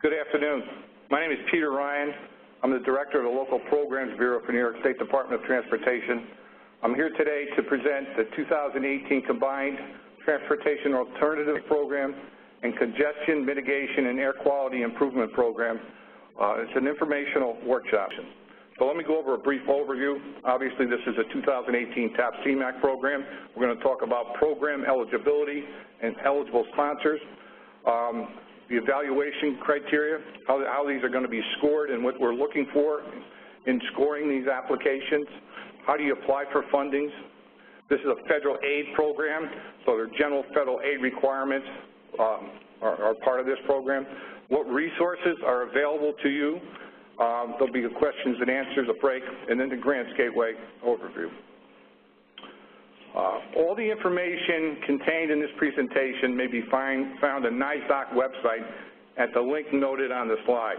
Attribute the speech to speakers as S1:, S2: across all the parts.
S1: Good afternoon. My name is Peter Ryan. I'm the Director of the Local Programs Bureau for New York State Department of Transportation. I'm here today to present the 2018 Combined Transportation Alternative Program and Congestion Mitigation and Air Quality Improvement Program. It's an informational workshop. So let me go over a brief overview. Obviously, this is a 2018 TAP-CMAQ program. We're going to talk about program eligibility and eligible sponsors, the evaluation criteria, how these are going to be scored and what we're looking for in scoring these applications. How do you apply for fundings? This is a federal aid program, so their general federal aid requirements are part of this program. What resources are available to you? There'll be questions and answers, a break, and then the Grants Gateway overview. All the information contained in this presentation may be found on NYSDOC website at the link noted on the slide.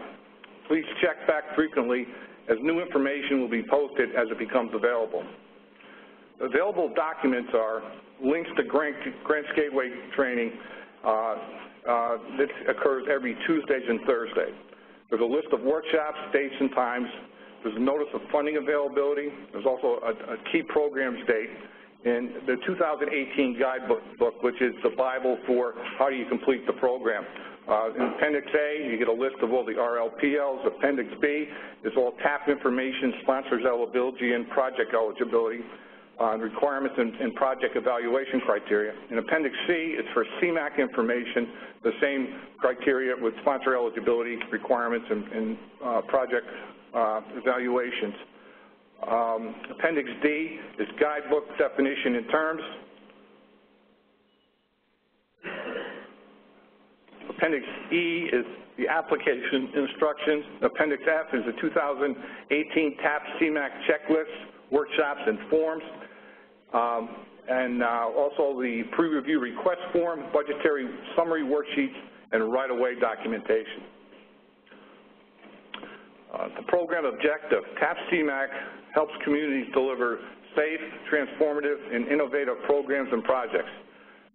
S1: Please check back frequently as new information will be posted as it becomes available. Available documents are links to Grants Gateway training. This occurs every Tuesdays and Thursdays. There's a list of workshops, dates, and times. There's a notice of funding availability. There's also a key programs date. And the 2018 guidebook, which is the Bible for how do you complete the program. In Appendix A, you get a list of all the RLPLs. Appendix B is all TAP information, sponsors eligibility, and project eligibility, requirements and project evaluation criteria. In Appendix C, it's for CMAQ information, the same criteria with sponsor eligibility, requirements, and project evaluations. Appendix D is guidebook definition and terms. Appendix E is the application instructions. Appendix F is the 2018 TAP-CMAQ checklist, workshops, and forms. Also the pre-review request form, budgetary summary worksheets, and right-of-way documentation. The program objective, TAP-CMAQ helps communities deliver safe, transformative, and innovative programs and projects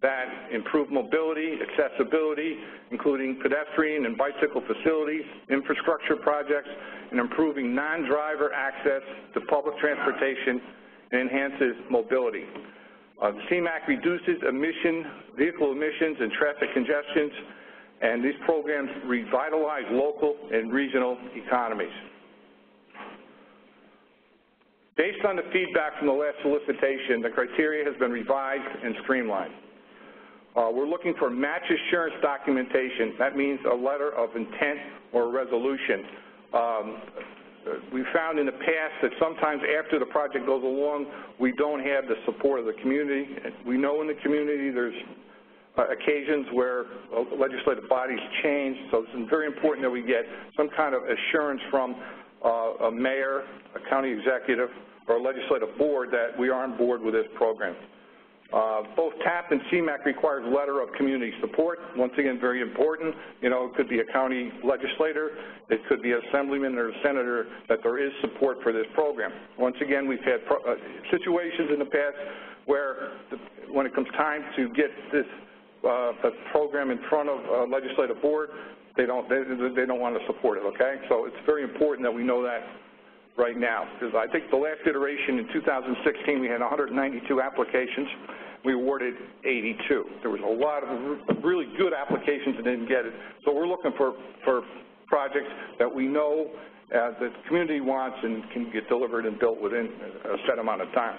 S1: that improve mobility, accessibility, including pedestrian and bicycle facilities, infrastructure projects, and improving non-driver access to public transportation and enhances mobility. CMAQ reduces vehicle emissions and traffic congestions, and these programs revitalize local and regional economies. Based on the feedback from the last solicitation, the criteria has been revised and streamlined. We're looking for match assurance documentation. That means a letter of intent or a resolution. We found in the past that sometimes after the project goes along, we don't have the support of the community. We know in the community there's occasions where legislative bodies change, so it's very important that we get some kind of assurance from a mayor, a county executive, or a legislative board that we are on board with this program. Both TAP and CMAQ requires letter of community support. Once again, very important. You know, it could be a county legislator, it could be an assemblyman or a senator, that there is support for this program. Once again, we've had situations in the past where when it comes time to get this program in front of a legislative board, they don't want to support it, okay? So it's very important that we know that right now, because I think the last iteration in 2016, we had 192 applications. We awarded 82. There was a lot of really good applications that didn't get it. So we're looking for projects that we know that the community wants and can get delivered and built within a set amount of time.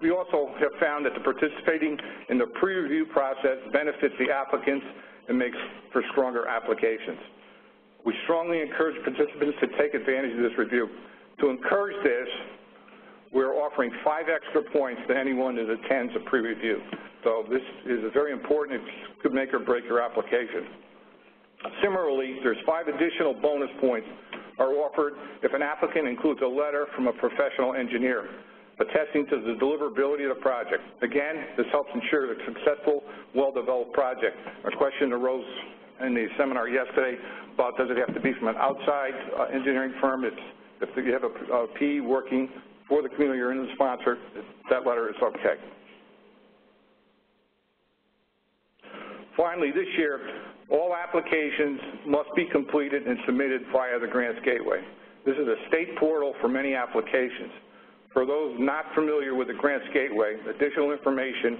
S1: We also have found that the participating in the pre-review process benefits the applicants and makes for stronger applications. We strongly encourage participants to take advantage of this review. To encourage this, we're offering 5 extra points to anyone that attends a pre-review. So this is very important. It could make or break your application. Similarly, there's 5 additional bonus points are offered if an applicant includes a letter from a professional engineer attesting to the deliverability of the project. Again, this helps ensure a successful, well-developed project. A question arose in the seminar yesterday about does it have to be from an outside engineering firm. If you have a PE working for the community or in the sponsor, that letter is okay. Finally, this year, all applications must be completed and submitted via the Grants Gateway. This is a state portal for many applications. For those not familiar with the Grants Gateway, additional information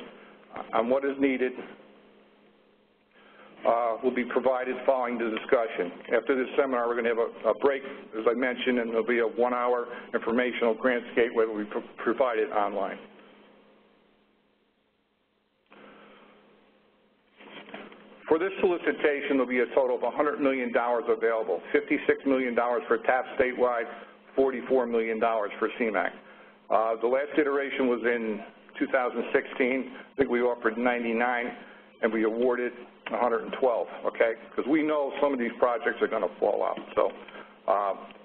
S1: on what is needed will be provided following the discussion. After this seminar, we're going to have a break, as I mentioned, and there'll be a 1-hour informational Grants Gateway that will be provided online. For this solicitation, there'll be a total of $100 million available, $56 million for TAP statewide, $44 million for CMAQ. The last iteration was in 2016. I think we offered 99, and we awarded 112, okay? Because we know some of these projects are going to fall out. So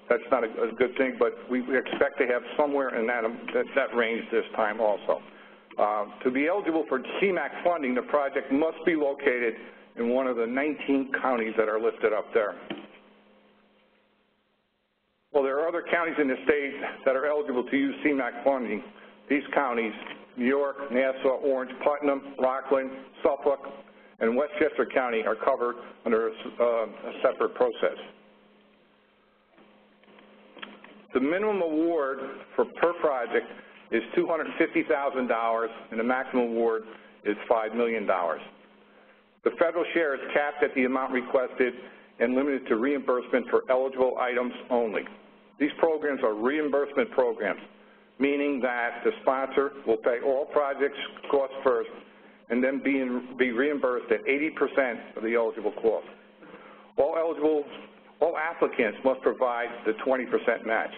S1: that's not a good thing, but we expect to have somewhere in that range this time also. To be eligible for CMAQ funding, the project must be located in one of the 19 counties that are listed up there. Well, there are other counties in the state that are eligible to use CMAQ funding. These counties, New York, Nassau, Orange, Putnam, Rockland, Suffolk, and Westchester County are covered under a separate process. The minimum award per project is $250,000, and the maximum award is $5 million. The federal share is capped at the amount requested and limited to reimbursement for eligible items only. These programs are reimbursement programs, meaning that the sponsor will pay all projects costs first and then be reimbursed at 80% of the eligible cost. All applicants must provide the 20% match.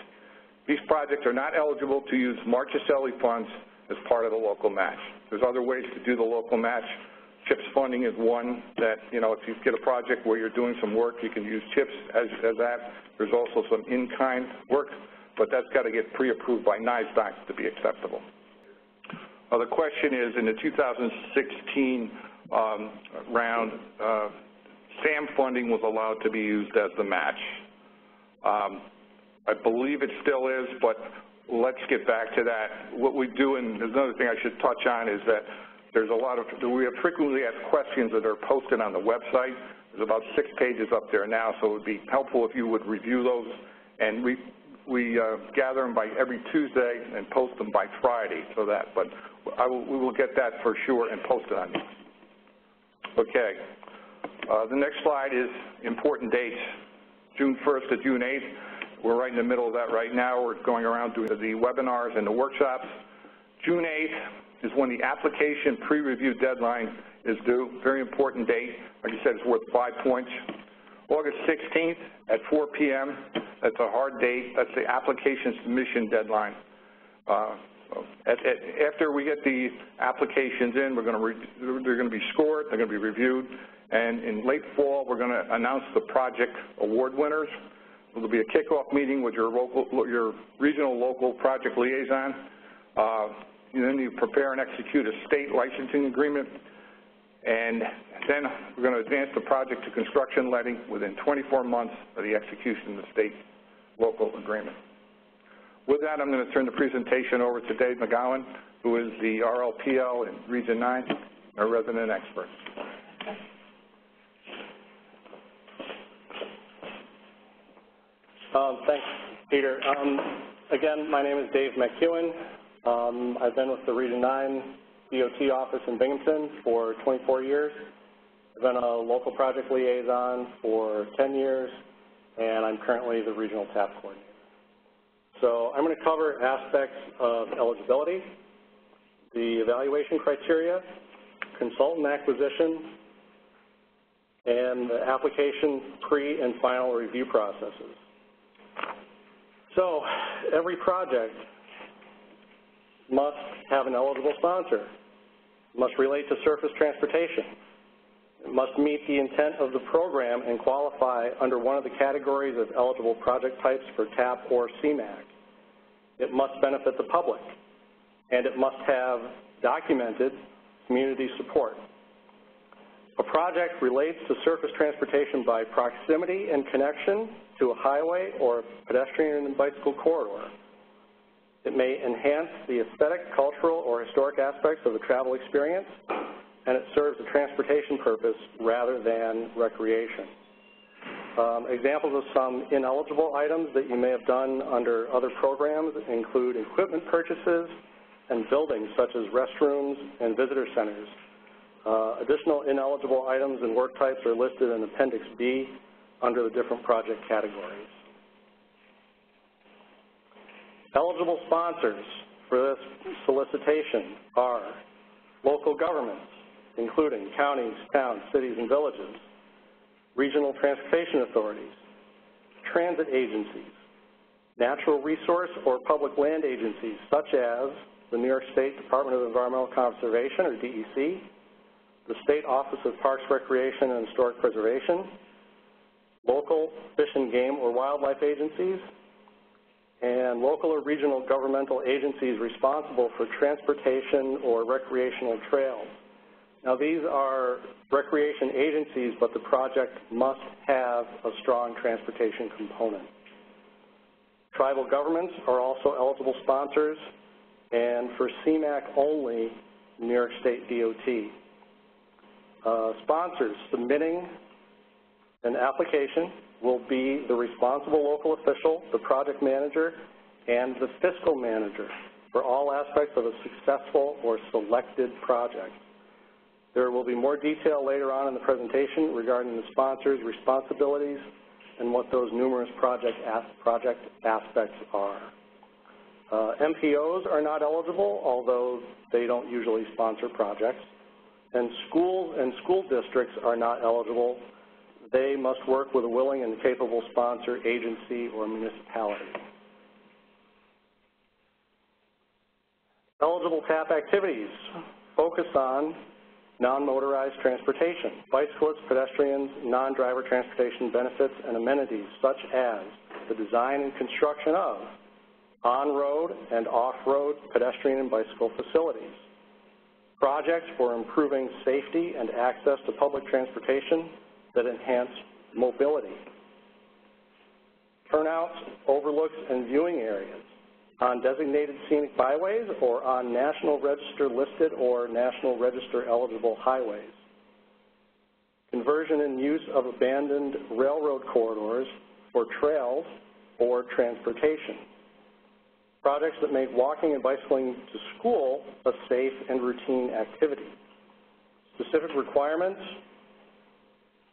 S1: These projects are not eligible to use Marchicelli funds as part of the local match. There's other ways to do the local match. CHIPS funding is one that, you know, if you get a project where you're doing some work, you can use CHIPS as that. There's also some in-kind work, but that's got to get pre-approved by NYS to be acceptable. The question is, in the 2016 round, SAM funding was allowed to be used as the match. I believe it still is, but let's get back to that. What we do, and there's another thing I should touch on, is that there's we have frequently asked questions that are posted on the website. There's about 6 pages up there now, so it would be helpful if you would review those. And we gather them by every Tuesday and post them by Friday, so that. But we will get that for sure and post it on you. Okay. The next slide is important dates. June 1st to June 8th. We're right in the middle of that right now. We're going around doing the webinars and the workshops. June 8th is when the application pre-review deadline is due. Very important date. Like I said, it's worth 5 points. August 16th at 4 p.m. That's a hard date. That's the application submission deadline. After we get the applications in, they're going to be scored. They're going to be reviewed. And in late fall, we're going to announce the project award winners. There'll be a kickoff meeting with your regional local project liaison. And then you prepare and execute a state licensing agreement. And then we're going to advance the project to construction letting within 24 months of the execution of the state local agreement. With that, I'm going to turn the presentation over to Dave McGowan, who is the RLPL in Region 9, our resident expert.
S2: Thanks, Peter. Again, my name is Dave McEwen. I've been with the Region 9 DOT office in Binghamton for 24 years. I've been a local project liaison for 10 years, and I'm currently the regional TAP coordinator. So I'm going to cover aspects of eligibility, the evaluation criteria, consultant acquisition, and the application pre- and final review processes. So every project must have an eligible sponsor, must relate to surface transportation, it must meet the intent of the program and qualify under one of the categories of eligible project types for TAP or CMAQ. It must benefit the public, and it must have documented community support. A project relates to surface transportation by proximity and connection to a highway or a pedestrian and bicycle corridor. It may enhance the aesthetic, cultural, or historic aspects of the travel experience, and it serves a transportation purpose rather than recreation. Examples of some ineligible items that you may have done under other programs include equipment purchases and buildings such as restrooms and visitor centers. Additional ineligible items and work types are listed in Appendix B under the different project categories. Eligible sponsors for this solicitation are local governments, including counties, towns, cities, and villages, regional transportation authorities, transit agencies, natural resource or public land agencies such as the New York State Department of Environmental Conservation, or DEC, the State Office of Parks, Recreation, and Historic Preservation, local fish and game or wildlife agencies, and local or regional governmental agencies responsible for transportation or recreational trails. Now, these are recreation agencies, but the project must have a strong transportation component. Tribal governments are also eligible sponsors, and for CMAQ only, New York State DOT. Sponsors submitting an application will be the responsible local official, the project manager, and the fiscal manager for all aspects of a successful or selected project. There will be more detail later on in the presentation regarding the sponsor's responsibilities and what those numerous project aspects are. MPOs are not eligible, although they don't usually sponsor projects. And schools and school districts are not eligible. They must work with a willing and capable sponsor, agency, or municipality. Eligible TAP activities focus on non-motorized transportation, bicyclists, pedestrians, non-driver transportation benefits, and amenities such as the design and construction of on-road and off-road pedestrian and bicycle facilities, projects for improving safety and access to public transportation that enhance mobility, turnouts, overlooks, and viewing areas on designated scenic byways or on National Register listed or National Register eligible highways, conversion and use of abandoned railroad corridors for trails or transportation, projects that make walking and bicycling to school a safe and routine activity. Specific requirements,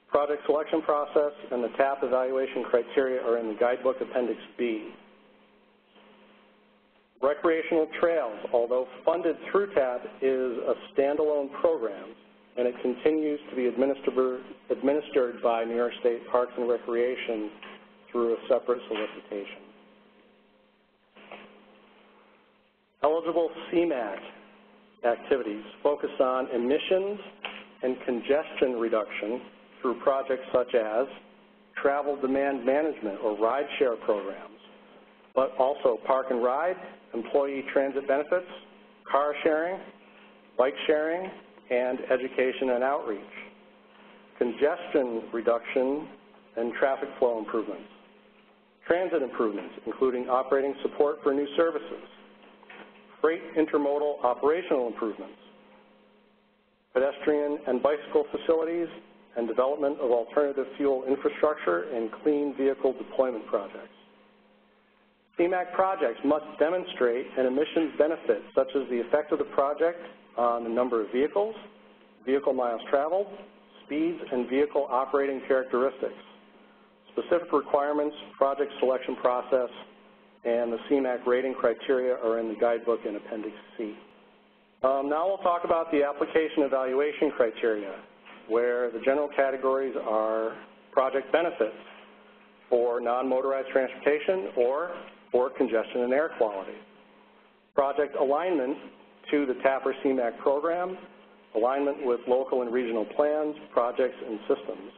S2: project selection process, and the TAP evaluation criteria are in the guidebook Appendix B. Recreational trails, although funded through TAP, is a standalone program, and it continues to be administered by New York State Parks and Recreation through a separate solicitation. Eligible CMAQ activities focus on emissions and congestion reduction through projects such as travel demand management or ride-share programs, but also park and ride, employee transit benefits, car sharing, bike sharing, and education and outreach, congestion reduction and traffic flow improvements, transit improvements, including operating support for new services, freight intermodal operational improvements, pedestrian and bicycle facilities, and development of alternative fuel infrastructure and clean vehicle deployment projects. CMAQ projects must demonstrate an emissions benefit, such as the effect of the project on the number of vehicles, vehicle miles traveled, speeds, and vehicle operating characteristics. Specific requirements, project selection process, and the CMAQ rating criteria are in the guidebook in Appendix C. Now we'll talk about the application evaluation criteria, where the general categories are project benefits for non-motorized transportation or for congestion and air quality, project alignment to the TAP or CMAQ program, alignment with local and regional plans, projects, and systems.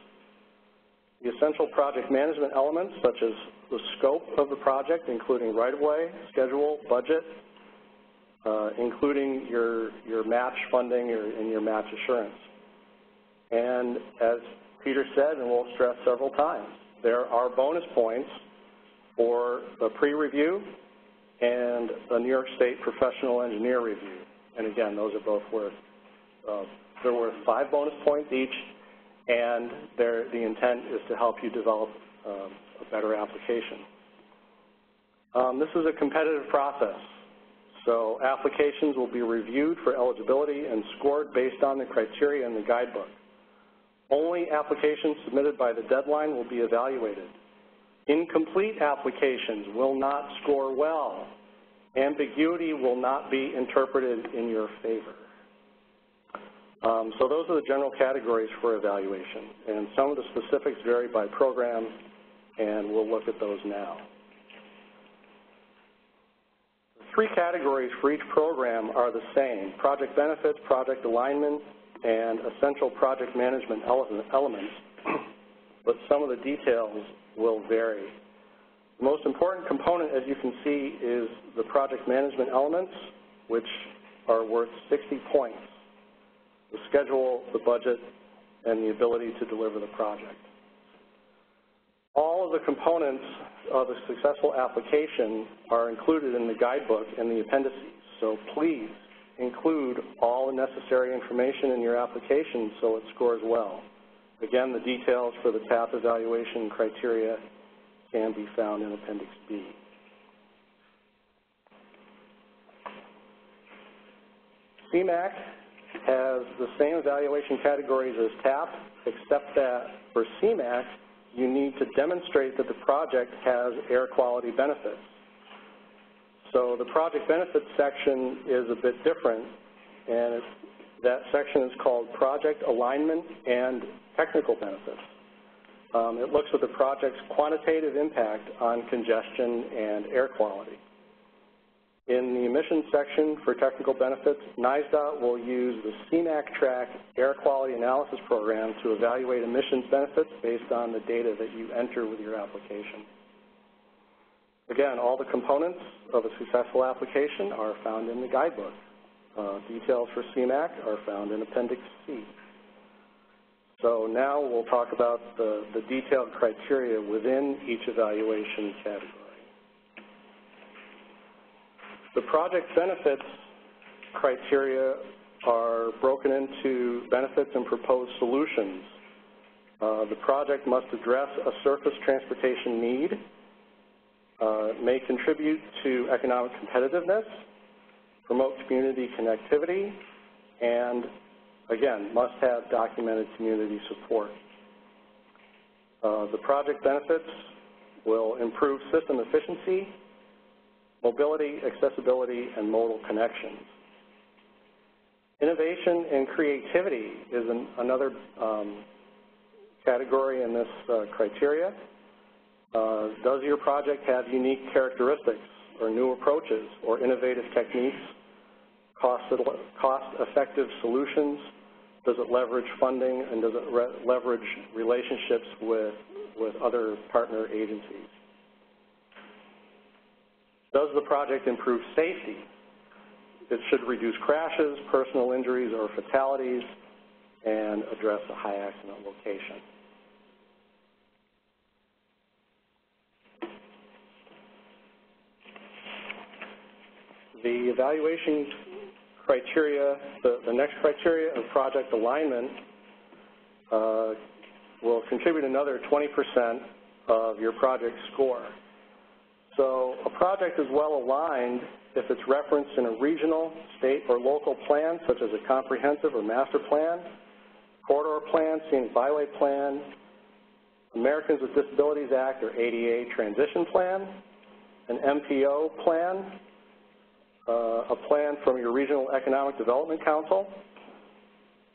S2: The essential project management elements, such as the scope of the project, including right-of-way, schedule, budget, including your match funding and your match assurance. And as Peter said, and we'll stress several times, there are bonus points for the pre-review and a New York State professional engineer review. And again, those are both worth They're worth 5 bonus points each, and the intent is to help you develop a better application. This is a competitive process. So applications will be reviewed for eligibility and scored based on the criteria in the guidebook. Only applications submitted by the deadline will be evaluated. Incomplete applications will not score well. Ambiguity will not be interpreted in your favor. So those are the general categories for evaluation, and some of the specifics vary by program, and we'll look at those now. The 3 categories for each program are the same: project benefits, project alignment, and essential project management elements, but some of the details will vary. The most important component, as you can see, is the project management elements, which are worth 60 points: the schedule, the budget, and the ability to deliver the project. All of the components of a successful application are included in the guidebook and the appendices, so please include all the necessary information in your application so it scores well. Again, the details for the TAP evaluation criteria can be found in Appendix B. CMAQ has the same evaluation categories as TAP, except that for CMAQ, you need to demonstrate that the project has air quality benefits. So the project benefits section is a bit different, and that section is called Project Alignment and Technical Benefits. It looks at the project's quantitative impact on congestion and air quality. In the emissions section for technical benefits, NYSDOT will use the CMAQ Track Air Quality Analysis Program to evaluate emissions benefits based on the data that you enter with your application. Again, all the components of a successful application are found in the guidebook. Details for CMAQ are found in Appendix C. So now we'll talk about the detailed criteria within each evaluation category. The project benefits criteria are broken into benefits and proposed solutions. The project must address a surface transportation need, may contribute to economic competitiveness, promote community connectivity, and, again, must have documented community support. The project benefits will improve system efficiency, mobility, accessibility, and modal connections. Innovation and creativity is another category in this criteria. Does your project have unique characteristics or new approaches or innovative techniques, cost-effective solutions? Does it leverage funding, and does it leverage relationships with other partner agencies? Does the project improve safety? It should reduce crashes, personal injuries, or fatalities, and address a high accident location. The evaluation criteria, the next criteria of project alignment will contribute another 20% of your project score. So a project is well aligned if it's referenced in a regional, state, or local plan, such as a comprehensive or master plan, corridor plan, scenic byway plan, Americans with Disabilities Act or ADA transition plan, an MPO plan, a plan from your Regional Economic Development Council,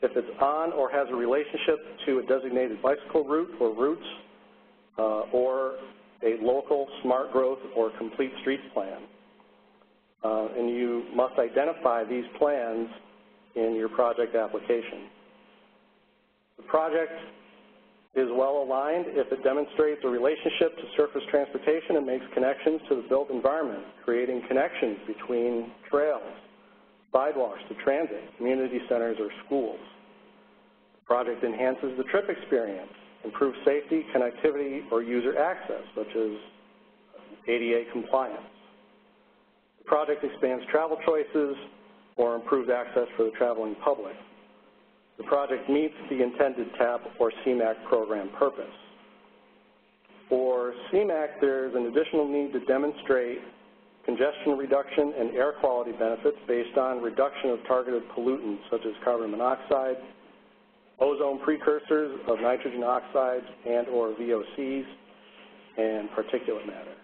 S2: if it's on or has a relationship to a designated bicycle route or routes, or a local smart growth or complete streets plan. And you must identify these plans in your project application. The project is well aligned if it demonstrates a relationship to surface transportation and makes connections to the built environment, creating connections between trails, sidewalks to transit, community centers, or schools. The project enhances the trip experience, improves safety, connectivity, or user access, such as ADA compliance. The project expands travel choices or improves access for the traveling public. the project meets the intended TAP or CMAQ program purpose. For CMAQ, there's an additional need to demonstrate congestion reduction and air quality benefits based on reduction of targeted pollutants such as carbon monoxide, ozone precursors of nitrogen oxides and or VOCs, and particulate matter.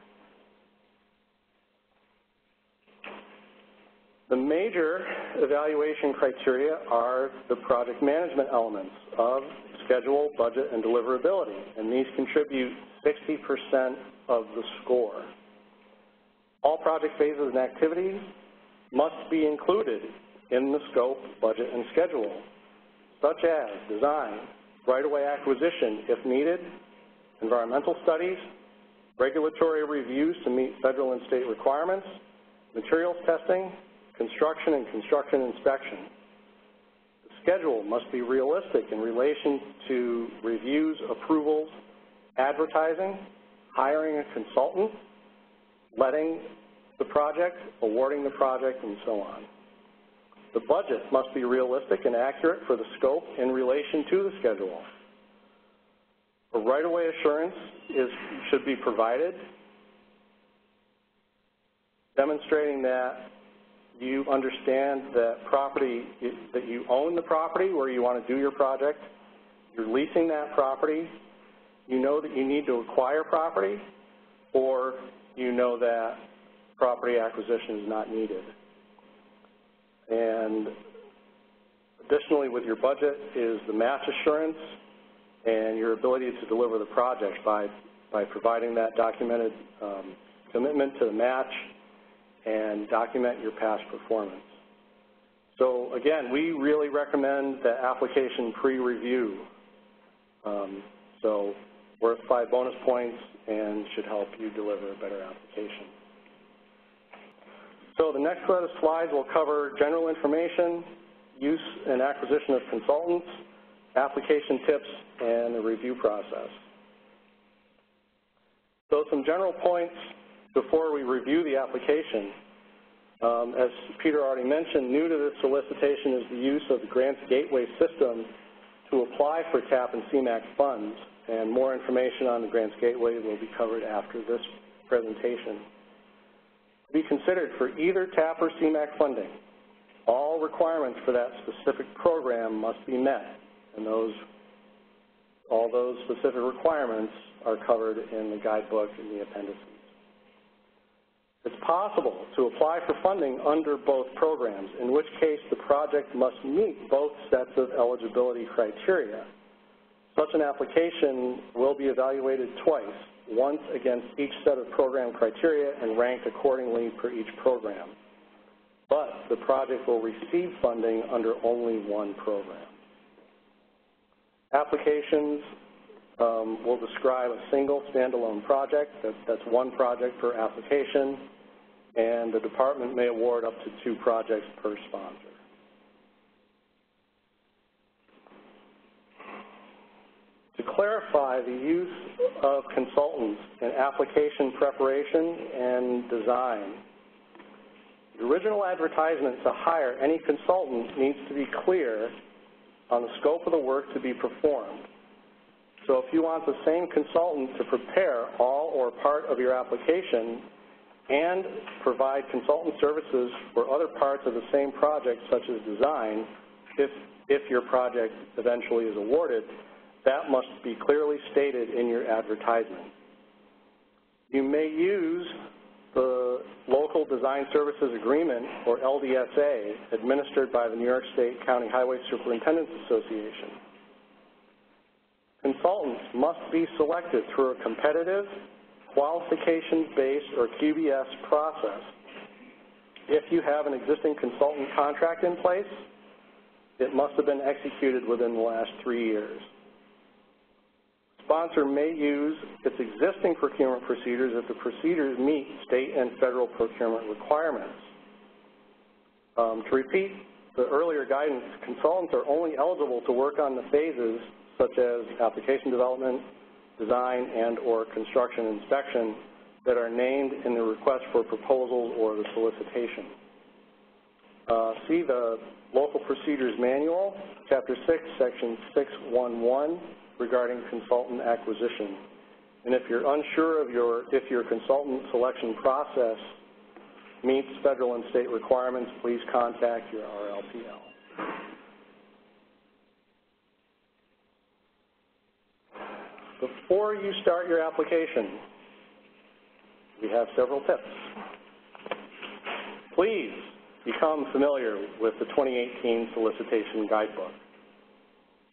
S2: The major evaluation criteria are the project management elements of schedule, budget, and deliverability, and these contribute 60% of the score. All project phases and activities must be included in the scope, budget, and schedule, such as design, right-of-way acquisition if needed, environmental studies, regulatory reviews to meet federal and state requirements, materials testing, construction and construction inspection. The schedule must be realistic in relation to reviews, approvals, advertising, hiring a consultant, letting the project, awarding the project, and so on. The budget must be realistic and accurate for the scope in relation to the schedule. A right-of-way assurance should be provided, demonstrating that you understand that that you own the property where you want to do your project, you're leasing that property, you know that you need to acquire property, or you know that property acquisition is not needed. And additionally, with your budget is the match assurance and your ability to deliver the project by providing that documented commitment to the match and document your past performance. So again, we really recommend the application pre-review. So worth 5 bonus points and should help you deliver a better application. So the next set of slides will cover general information, use and acquisition of consultants, application tips, and the review process. So some general points before we review the application. As Peter already mentioned, new to this solicitation is the use of the Grants Gateway system to apply for TAP and CMAQ funds, and more information on the Grants Gateway will be covered after this presentation. To be considered for either TAP or CMAQ funding, all requirements for that specific program must be met, and all those specific requirements are covered in the guidebook and the appendices. It's possible to apply for funding under both programs, in which case the project must meet both sets of eligibility criteria. Such an application will be evaluated twice, once against each set of program criteria and ranked accordingly per each program. But the project will receive funding under only one program. Applications will describe a single standalone project. That's one project per application, and the department may award up to 2 projects per sponsor. To clarify the use of consultants in application preparation and design, the original advertisement to hire any consultant needs to be clear on the scope of the work to be performed. So if you want the same consultant to prepare all or part of your application and provide consultant services for other parts of the same project, such as design, if your project eventually is awarded, that must be clearly stated in your advertisement. You may use the Local Design Services Agreement, or LDSA, administered by the New York State County Highway Superintendents Association. Consultants must be selected through a competitive, qualifications-based, or QBS process. If you have an existing consultant contract in place, it must have been executed within the last 3 years. Sponsor may use its existing procurement procedures if the procedures meet state and federal procurement requirements. To repeat the earlier guidance, consultants are only eligible to work on the phases such as application development, design, and or construction inspection that are named in the request for proposals or the solicitation. See the Local Procedures Manual, Chapter 6, Section 611, regarding consultant acquisition. And if you're unsure of if your consultant selection process meets federal and state requirements, please contact your RLPL. Before you start your application, we have several tips. Please become familiar with the 2018 Solicitation Guidebook.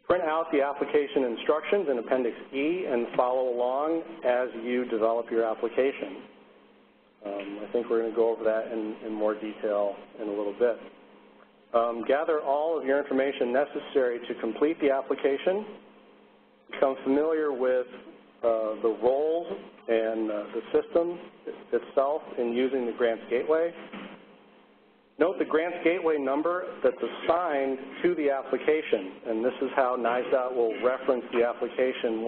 S2: Print out the application instructions in Appendix E and follow along as you develop your application. I think we're going to go over that in more detail in a little bit. Gather all of your information necessary to complete the application. Become familiar with the roles and the system itself in using the Grants Gateway. Note the Grants Gateway number that's assigned to the application, and this is how NYS will reference the application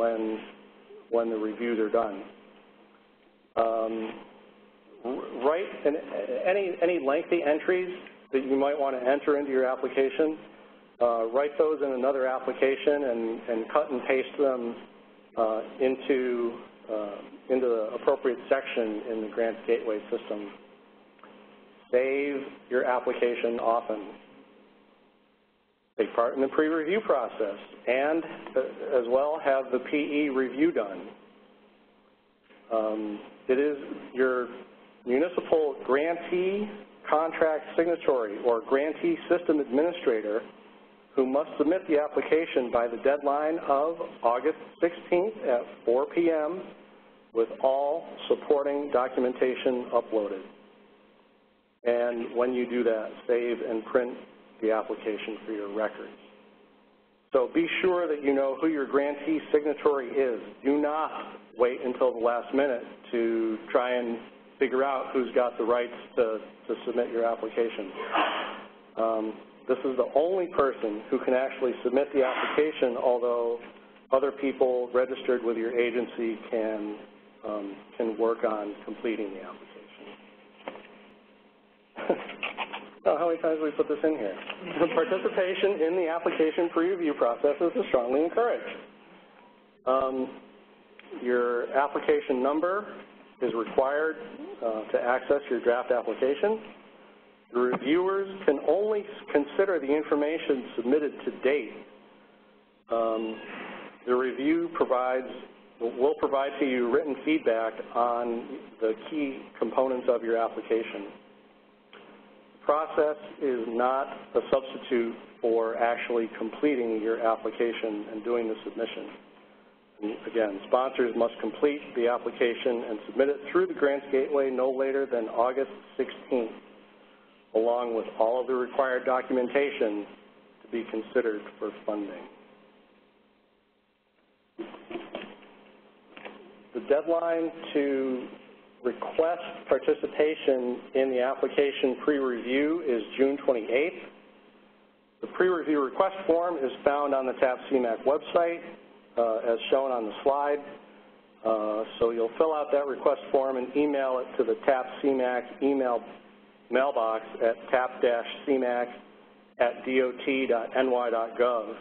S2: when the reviews are done. Write any lengthy entries that you might want to enter into your application. Write those in another application and cut and paste them into the appropriate section in the Grants Gateway system. Save your application often. Take part in the pre-review process and as well have the PE review done. It is your municipal grantee contract signatory or grantee system administrator who must submit the application by the deadline of August 16th at 4 p.m. with all supporting documentation uploaded. And when you do that, save and print the application for your records. So be sure that you know who your grantee signatory is. Do not wait until the last minute to try and figure out who's got the rights to submit your application. This is the only person who can actually submit the application, although other people registered with your agency can work on completing the application. How many times have we put this in here? Participation in the application pre-review process is strongly encouraged. Your application number is required to access your draft application. The reviewers can only consider the information submitted to date. The review will provide to you written feedback on the key components of your application. The process is not a substitute for actually completing your application and doing the submission. And again, sponsors must complete the application and submit it through the Grants Gateway no later than August 16th, along with all of the required documentation to be considered for funding. The deadline to request participation in the application pre-review is June 28th. The pre-review request form is found on the TAP-CMAQ website as shown on the slide. So you'll fill out that request form and email it to the TAP-CMAQ email mailbox at tap-cmac@dot.ny.gov,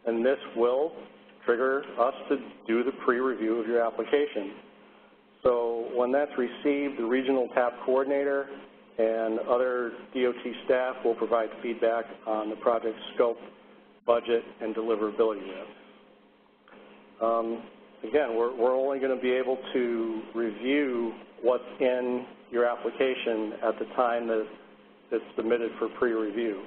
S2: and this will trigger us to do the pre-review of your application. So when that's received, the regional TAP coordinator and other DOT staff will provide feedback on the project scope, budget, and deliverability risks. Again, we're only going to be able to review what's in your application at the time that it's submitted for pre-review.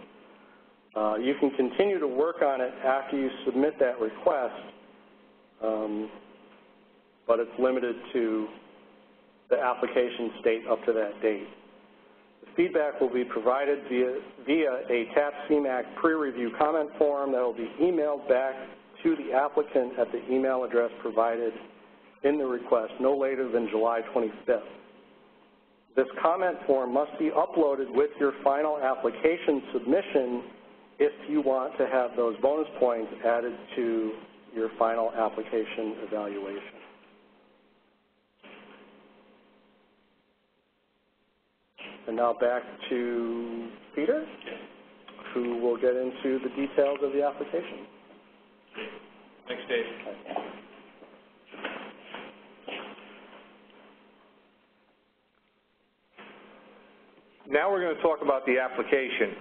S2: You can continue to work on it after you submit that request, but it's limited to the application state up to that date. The feedback will be provided via a TAP-CMAQ pre-review comment form that will be emailed back to the applicant at the email address provided in the request no later than July 25th. This comment form must be uploaded with your final application submission if you want to have those bonus points added to your final application evaluation. And now back to Peter, who will get into the details of the application.
S3: Thanks, Dave.
S1: Now we're going to talk about the application.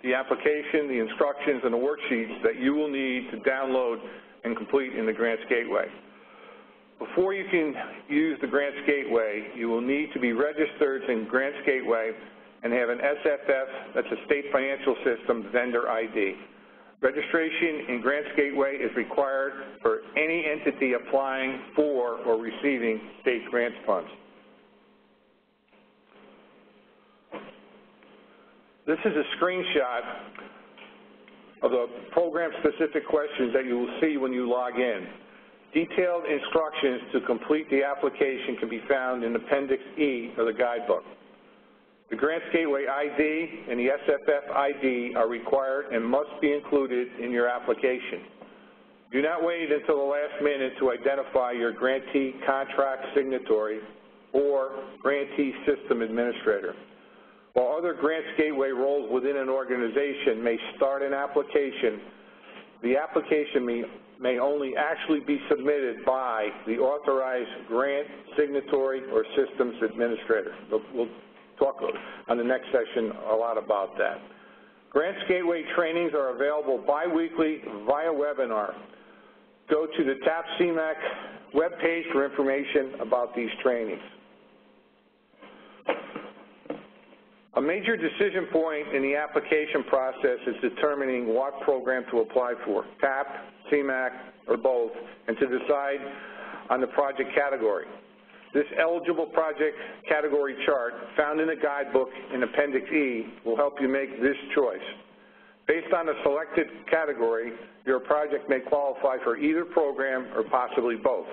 S1: The application, the instructions, and the worksheets that you will need to download and complete in the Grants Gateway. Before you can use the Grants Gateway, you will need to be registered in Grants Gateway and have an SFF, that's a State Financial System vendor ID. Registration in Grants Gateway is required for any entity applying for or receiving state grants funds. This is a screenshot of the program-specific questions that you will see when you log in. Detailed instructions to complete the application can be found in Appendix E of the guidebook. The Grants Gateway ID and the SFF ID are required and must be included in your application. Do not wait until the last minute to identify your grantee contract signatory or grantee system administrator. While other Grants Gateway roles within an organization may start an application, the application may only actually be submitted by the authorized grant signatory or systems administrator. We'll talk on the next session a lot about that. Grants Gateway trainings are available bi-weekly via webinar. Go to the TAP-CMAQ webpage for information about these trainings. A major decision point in the application process is determining what program to apply for, TAP, CMAQ, or both, and to decide on the project category. This eligible project category chart found in the guidebook in Appendix E will help you make this choice. Based on the selected category, your project may qualify for either program or possibly both.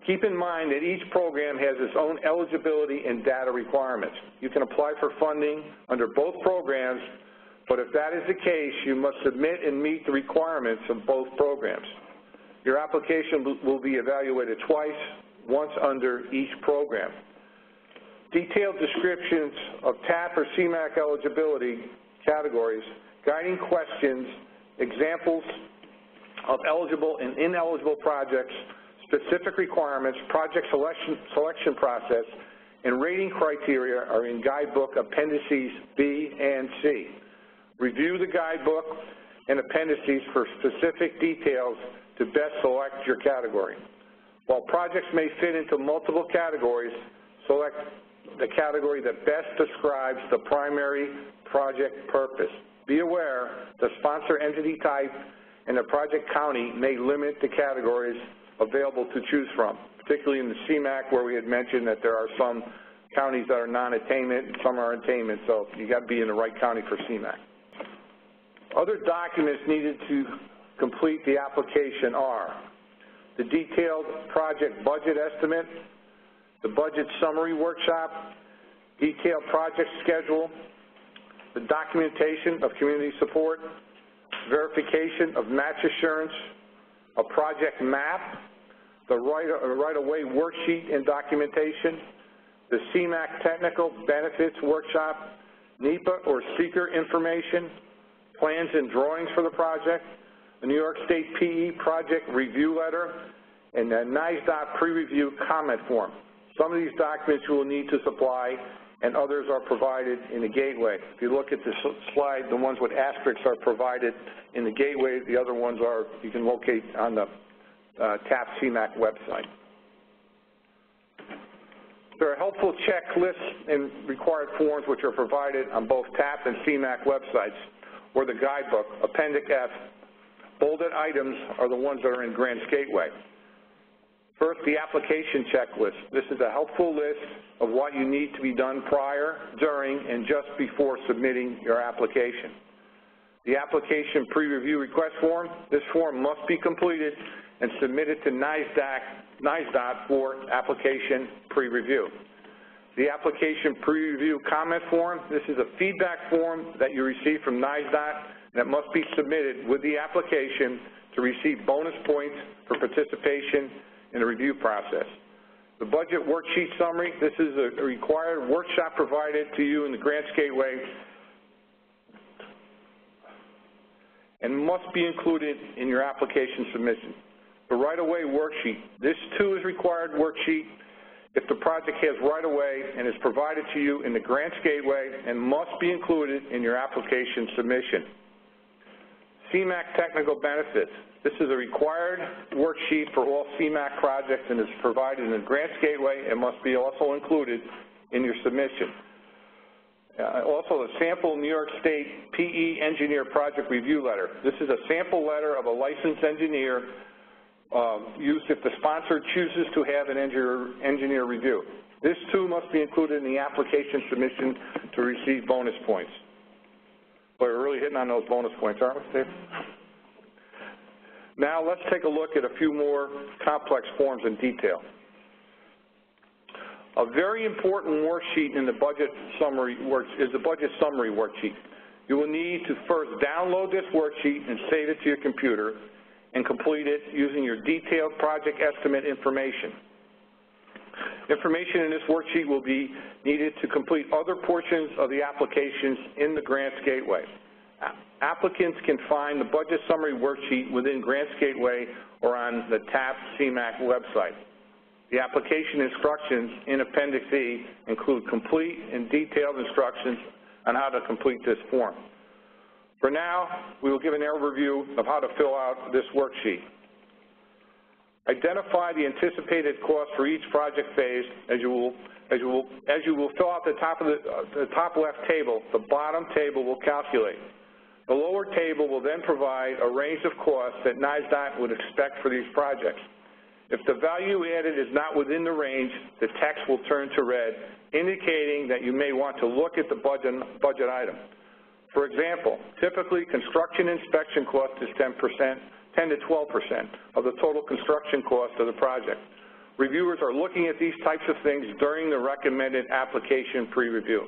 S1: Keep in mind that each program has its own eligibility and data requirements. You can apply for funding under both programs, but if that is the case, you must submit and meet the requirements of both programs. Your application will be evaluated twice, once under each program. Detailed descriptions of TAP or CMAQ eligibility categories, guiding questions, examples of eligible and ineligible projects, specific requirements, project selection process, and rating criteria are in Guidebook Appendices B and C. Review the Guidebook and Appendices for specific details to best select your category. While projects may fit into multiple categories, select the category that best describes the primary project purpose. Be aware the sponsor entity type and the project county may limit the categories available to choose from, particularly in the CMAQ where we had mentioned that there are some counties that are non-attainment and some are attainment, so you got to be in the right county for CMAQ. Other documents needed to complete the application are the detailed project budget estimate, the budget summary workshop, detailed project schedule, the documentation of community support, verification of match assurance, a project map, the right-of-way worksheet and documentation, the CMAQ technical benefits workshop, NEPA or seeker information, plans and drawings for the project, the New York State PE project review letter, and the NYS pre-review comment form. Some of these documents you will need to supply, and others are provided in the Gateway. If you look at the slide, the ones with asterisks are provided in the Gateway. The other ones are you can locate on the TAP-CMAQ website. There are helpful checklists and required forms which are provided on both TAP and CMAQ websites or the guidebook, Appendix F. Bolded items are the ones that are in Grants Gateway. First, the application checklist. This is a helpful list of what you need to be done prior, during, and just before submitting your application. The application pre-review request form. This form must be completed and submitted to NYSDOT for application pre-review. The application pre-review comment form. This is a feedback form that you receive from NYSDOT that must be submitted with the application to receive bonus points for participation in the review process. The budget worksheet summary, this is a required workshop provided to you in the Grants Gateway and must be included in your application submission. The right-of-way worksheet, this too is required worksheet if the project has right-of-way and is provided to you in the Grants Gateway and must be included in your application submission. CMAQ technical benefits. This is a required worksheet for all CMAQ projects and is provided in the Grants Gateway and must be also included in your submission. Also, a sample New York State PE engineer project review letter. This is a sample letter of a licensed engineer used if the sponsor chooses to have an engineer review. This too must be included in the application submission to receive bonus points. Boy, we're really hitting on those bonus points, aren't we, Steve? Now let's take a look at a few more complex forms in detail. A very important worksheet in the budget summary is the budget summary worksheet. You will need to first download this worksheet and save it to your computer and complete it using your detailed project estimate information. Information in this worksheet will be needed to complete other portions of the applications in the Grants Gateway. Applicants can find the budget summary worksheet within Grants Gateway or on the TAP-CMAQ website. The application instructions in Appendix E include complete and detailed instructions on how to complete this form. For now, we will give an overview of how to fill out this worksheet. Identify the anticipated cost for each project phase as you will fill out the top left table. The bottom table will calculate. The lower table will then provide a range of costs that NYS would expect for these projects. If the value added is not within the range, the text will turn to red, indicating that you may want to look at the budget item. For example, typically construction inspection cost is 10% to 12% of the total construction cost of the project. Reviewers are looking at these types of things during the recommended application pre-review.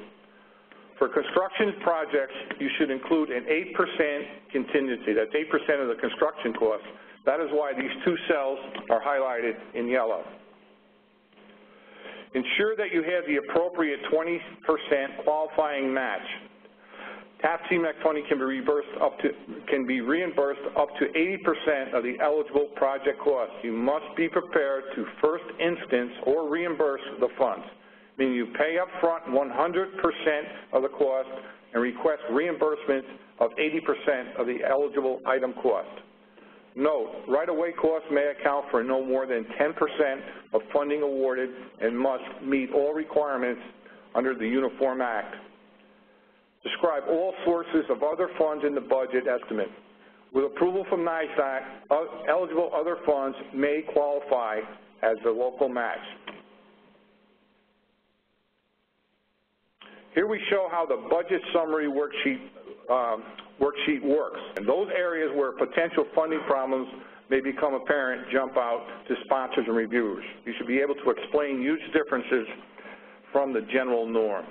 S1: For construction projects, you should include an 8% contingency. That's 8% of the construction cost. That is why these two cells are highlighted in yellow. Ensure that you have the appropriate 20% qualifying match. TAP-CMAQ funding can be reimbursed up to 80% of the eligible project cost. You must be prepared to first instance or reimburse the funds, meaning you pay up front 100% of the cost and request reimbursement of 80% of the eligible item cost. Note, right-of-way costs may account for no more than 10% of funding awarded and must meet all requirements under the Uniform Act. Describe all sources of other funds in the budget estimate. With approval from NYS, eligible other funds may qualify as the local match. Here we show how the budget summary worksheet works. And those areas where potential funding problems may become apparent jump out to sponsors and reviewers. You should be able to explain huge differences from the general norm.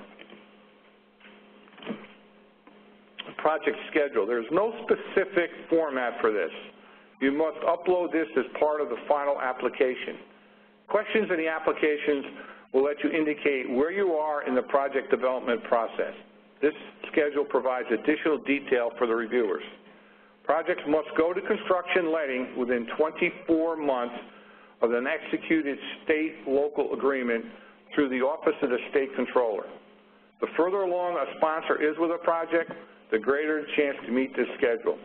S1: Project schedule. There's no specific format for this. You must upload this as part of the final application. Questions in the applications will let you indicate where you are in the project development process. This schedule provides additional detail for the reviewers. Projects must go to construction letting within 24 months of an executed state-local agreement through the Office of the State Controller. The further along a sponsor is with a project, the greater the chance to meet this schedule.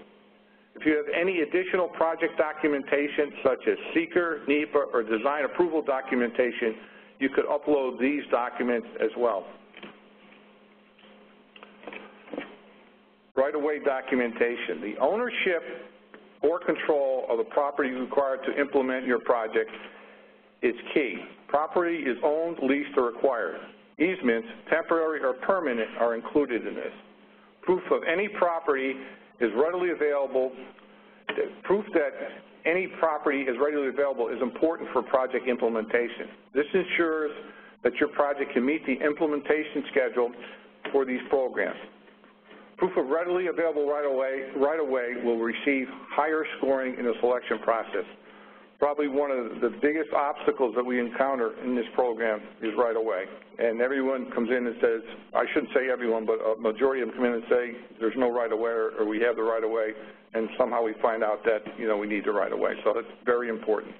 S1: If you have any additional project documentation, such as seeker, NEPA, or design approval documentation, you could upload these documents as well. Right-of-way documentation. The ownership or control of the property required to implement your project is key. Property is owned, leased, or acquired. Easements, temporary or permanent, are included in this. Proof of any property is readily available. Proof that any property is readily available is important for project implementation. This ensures that your project can meet the implementation schedule for these programs. Proof of readily available right-of-way will receive higher scoring in the selection process. Probably one of the biggest obstacles that we encounter in this program is right-of-way. And everyone comes in and says, I shouldn't say everyone, but a majority of them come in and say there's no right-of-way or we have the right-of-way, and somehow we find out that, we need the right-of-way. So that's very important.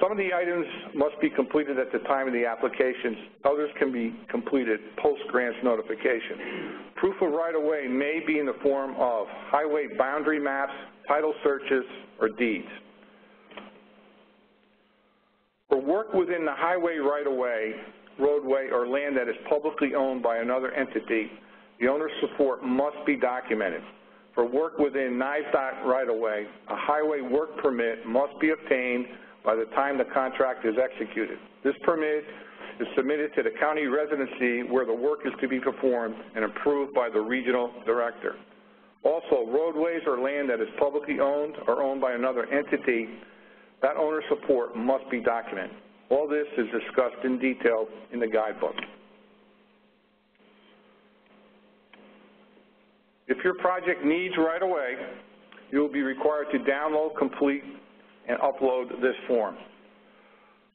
S1: Some of the items must be completed at the time of the applications. Others can be completed post-grants notification. Proof of right-of-way may be in the form of highway boundary maps, title searches, or deeds. For work within the highway right-of-way, roadway, or land that is publicly owned by another entity, the owner's support must be documented. For work within NYS right-of-way, a highway work permit must be obtained by the time the contract is executed. This permit is submitted to the county residency where the work is to be performed and approved by the regional director. Also, roadways or land that is publicly owned or owned by another entity, that owner support must be documented. All this is discussed in detail in the guidebook. If your project needs right-of-way, you will be required to download, complete, and upload this form.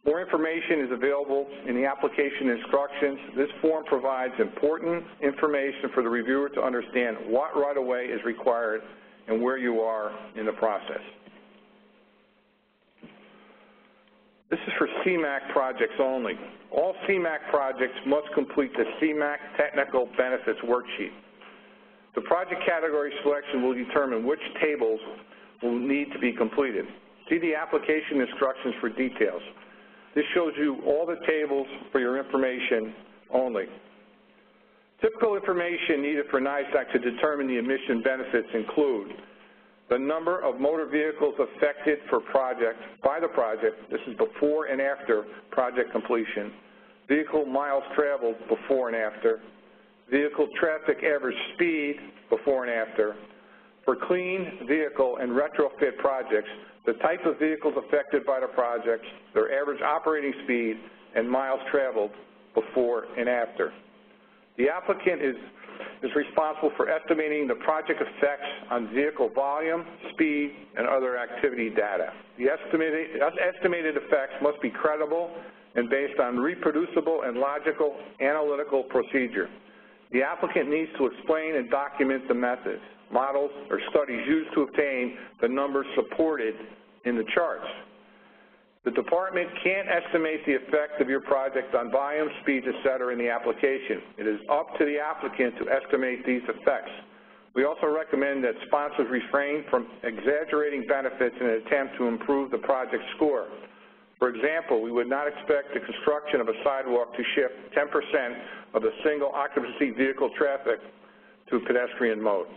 S1: More information is available in the application instructions. This form provides important information for the reviewer to understand what right-of-way is required and where you are in the process. This is for CMAQ projects only. All CMAQ projects must complete the CMAQ Technical Benefits Worksheet. The project category selection will determine which tables will need to be completed. See the application instructions for details. This shows you all the tables for your information only. Typical information needed for NYS to determine the emission benefits include the number of motor vehicles affected by the project, this is before and after project completion, vehicle miles traveled before and after, vehicle traffic average speed before and after. For clean vehicle and retrofit projects, the type of vehicles affected by the project, their average operating speed, and miles traveled before and after. The applicant is responsible for estimating the project effects on vehicle volume, speed, and other activity data. The estimated effects must be credible and based on reproducible and logical analytical procedure. The applicant needs to explain and document the methods, models, or studies used to obtain the numbers supported in the charts. The department can't estimate the effect of your project on volume, speeds, etc. in the application. It is up to the applicant to estimate these effects. We also recommend that sponsors refrain from exaggerating benefits in an attempt to improve the project score. For example, we would not expect the construction of a sidewalk to shift 10% of the single occupancy vehicle traffic to pedestrian mode.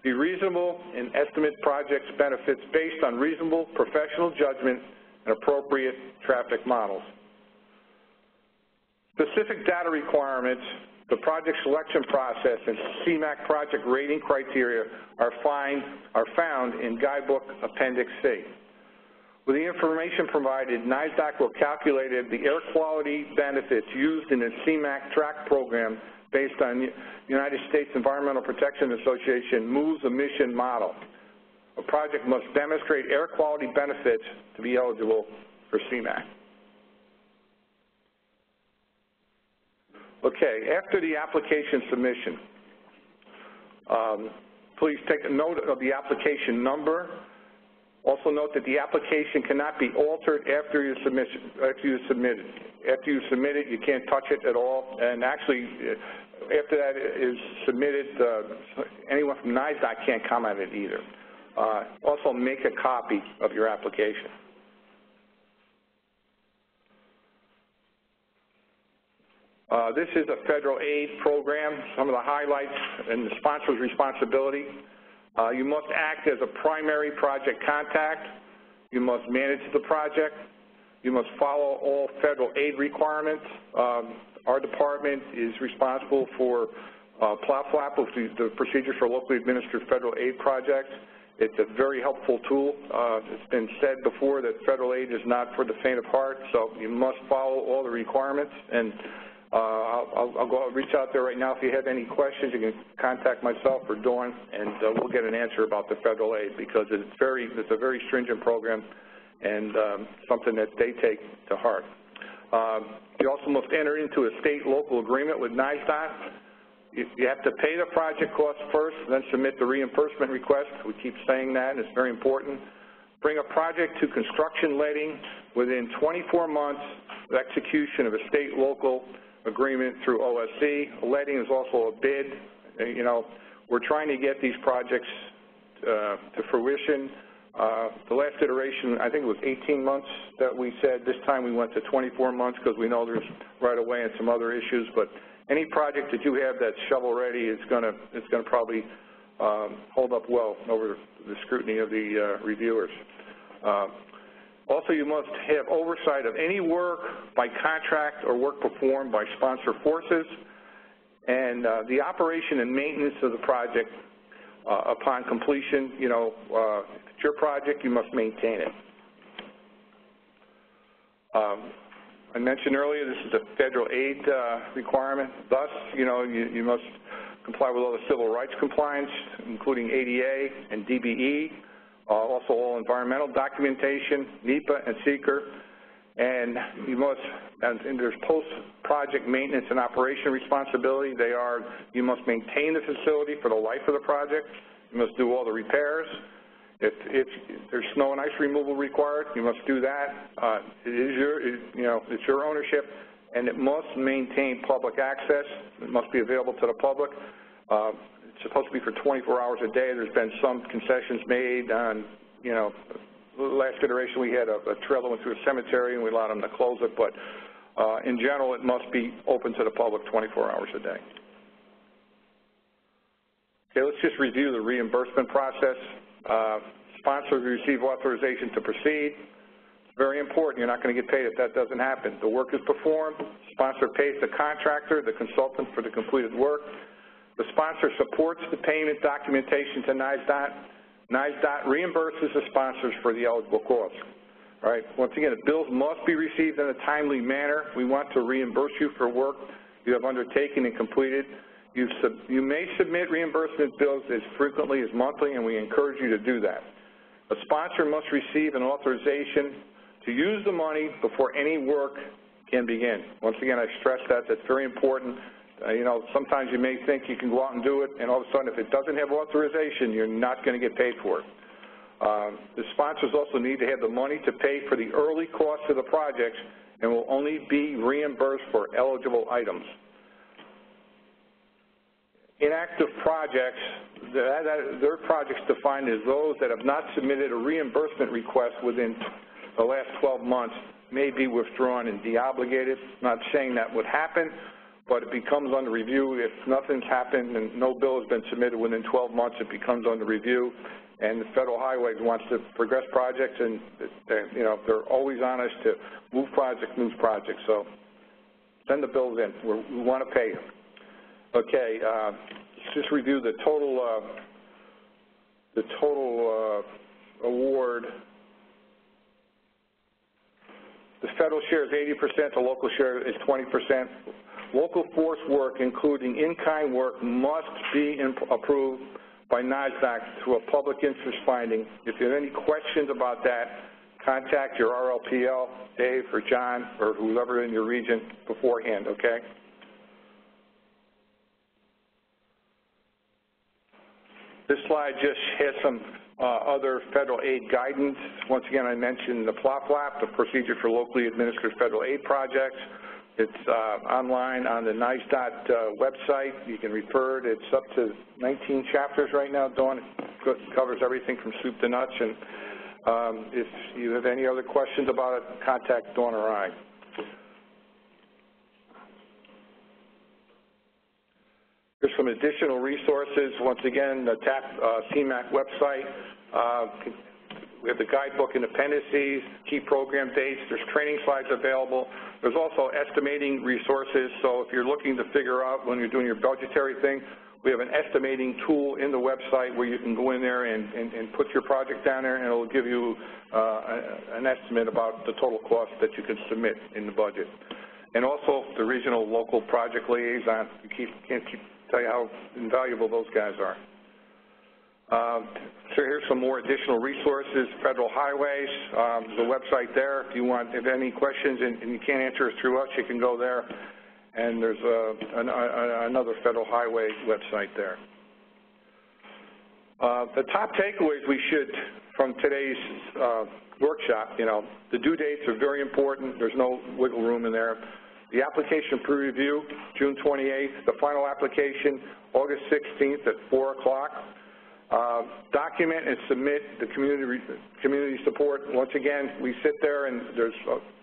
S1: Be reasonable and estimate project's benefits based on reasonable professional judgment and appropriate traffic models. Specific data requirements, the project selection process, and CMAQ project rating criteria are found in Guidebook Appendix C. With the information provided, NYS will calculate the air quality benefits used in the CMAQ track program based on United States Environmental Protection Association MOVE's emission model. A project must demonstrate air quality benefits to be eligible for CMAQ. Okay, after the application submission, please take a note of the application number. Also note that the application cannot be altered after you submit it. After you submit it, you can't touch it at all. And actually, after that is submitted, anyone from NYS can't comment on it either. Also, make a copy of your application. This is a federal aid program. Some of the highlights and the sponsor's responsibility. You must act as a primary project contact. You must manage the project. You must follow all federal aid requirements. Our department is responsible for PLAFLAP, which is the procedure for locally administered federal aid projects. It's a very helpful tool. It's been said before that federal aid is not for the faint of heart, so you must follow all the requirements. And I'll go reach out there right now. If you have any questions, you can contact myself or Dawn, and we'll get an answer about the federal aid because it's a very stringent program, and something that they take to heart. You also must enter into a state-local agreement with NYSDOT. You have to pay the project costs first, then submit the reimbursement request. We keep saying that, and it's very important. Bring a project to construction letting within 24 months of execution of a state-local agreement through OSC. Letting is also a bid. You know, we're trying to get these projects to fruition. The last iteration, I think it was 18 months that we said. This time we went to 24 months because we know there's right-of-way and some other issues. But any project that you have that's shovel-ready is going to probably hold up well over the scrutiny of the reviewers. Also, you must have oversight of any work by contract or work performed by sponsor forces, and the operation and maintenance of the project upon completion. You know, if it's your project, you must maintain it. I mentioned earlier this is a federal aid requirement. Thus, you know, you must comply with all the civil rights compliance, including ADA and DBE, also all environmental documentation, NEPA and SEEKR, and you must, and there's post-project maintenance and operation responsibility. They are, you must maintain the facility for the life of the project. You must do all the repairs. If there's snow and ice removal required, you must do that. It is it's your ownership, and it must maintain public access. It must be available to the public. It's supposed to be for 24 hours a day. There's been some concessions made on, you know, last iteration we had a trail that went through a cemetery and we allowed them to close it, but in general it must be open to the public 24 hours a day. Okay, let's just review the reimbursement process. Sponsors receive authorization to proceed. It's very important. You're not going to get paid if that doesn't happen. The work is performed. Sponsor pays the contractor, the consultant, for the completed work. The sponsor supports the payment documentation to NYSDOT. NYSDOT reimburses the sponsors for the eligible costs. All right. Once again, the bills must be received in a timely manner. We want to reimburse you for work you have undertaken and completed. You may submit reimbursement bills as frequently as monthly, and we encourage you to do that. A sponsor must receive an authorization to use the money before any work can begin. Once again, I stress that. That's very important. You know, sometimes you may think you can go out and do it, and all of a sudden, if it doesn't have authorization, you're not going to get paid for it. The sponsors also need to have the money to pay for the early costs of the projects and will only be reimbursed for eligible items. Inactive projects, their projects defined as those that have not submitted a reimbursement request within the last 12 months may be withdrawn and deobligated. I'm not saying that would happen, but it becomes under review. If nothing's happened and no bill has been submitted within 12 months, it becomes under review. And the Federal Highways wants to progress projects, and they're always on us to move projects. So send the bills in. We want to pay you. Okay, let's just review the total award. The federal share is 80%, the local share is 20%. Local force work, including in-kind work, must be approved by NYSDOT through a public interest finding. If you have any questions about that, contact your RLPL, Dave or John, or whoever in your region beforehand, okay? This slide just has some other federal aid guidance. Once again, I mentioned the PLOFLAP, the Procedure for Locally Administered Federal Aid Projects. It's online on the NYSDOT website. You can refer it. It's up to 19 chapters right now, Dawn. It covers everything from soup to nuts. And if you have any other questions about it, contact Dawn or I. There's some additional resources. Once again, the TAP-CMAQ website. We have the guidebook and appendices, key program dates. There's training slides available. There's also estimating resources. So if you're looking to figure out when you're doing your budgetary thing, we have an estimating tool in the website where you can go in there and put your project down there, and it'll give you an estimate about the total cost that you can submit in the budget. And also the regional local project liaison. You can't tell you how invaluable those guys are. So here's some more additional resources, federal highways, the website there. If you have any questions and you can't answer it through us, you can go there. And there's another federal highway website there. The top takeaways from today's workshop, the due dates are very important. There's no wiggle room in there. The application pre-review, June 28th. The final application, August 16th at 4 o'clock. Document and submit the community support. Once again, we sit there and there's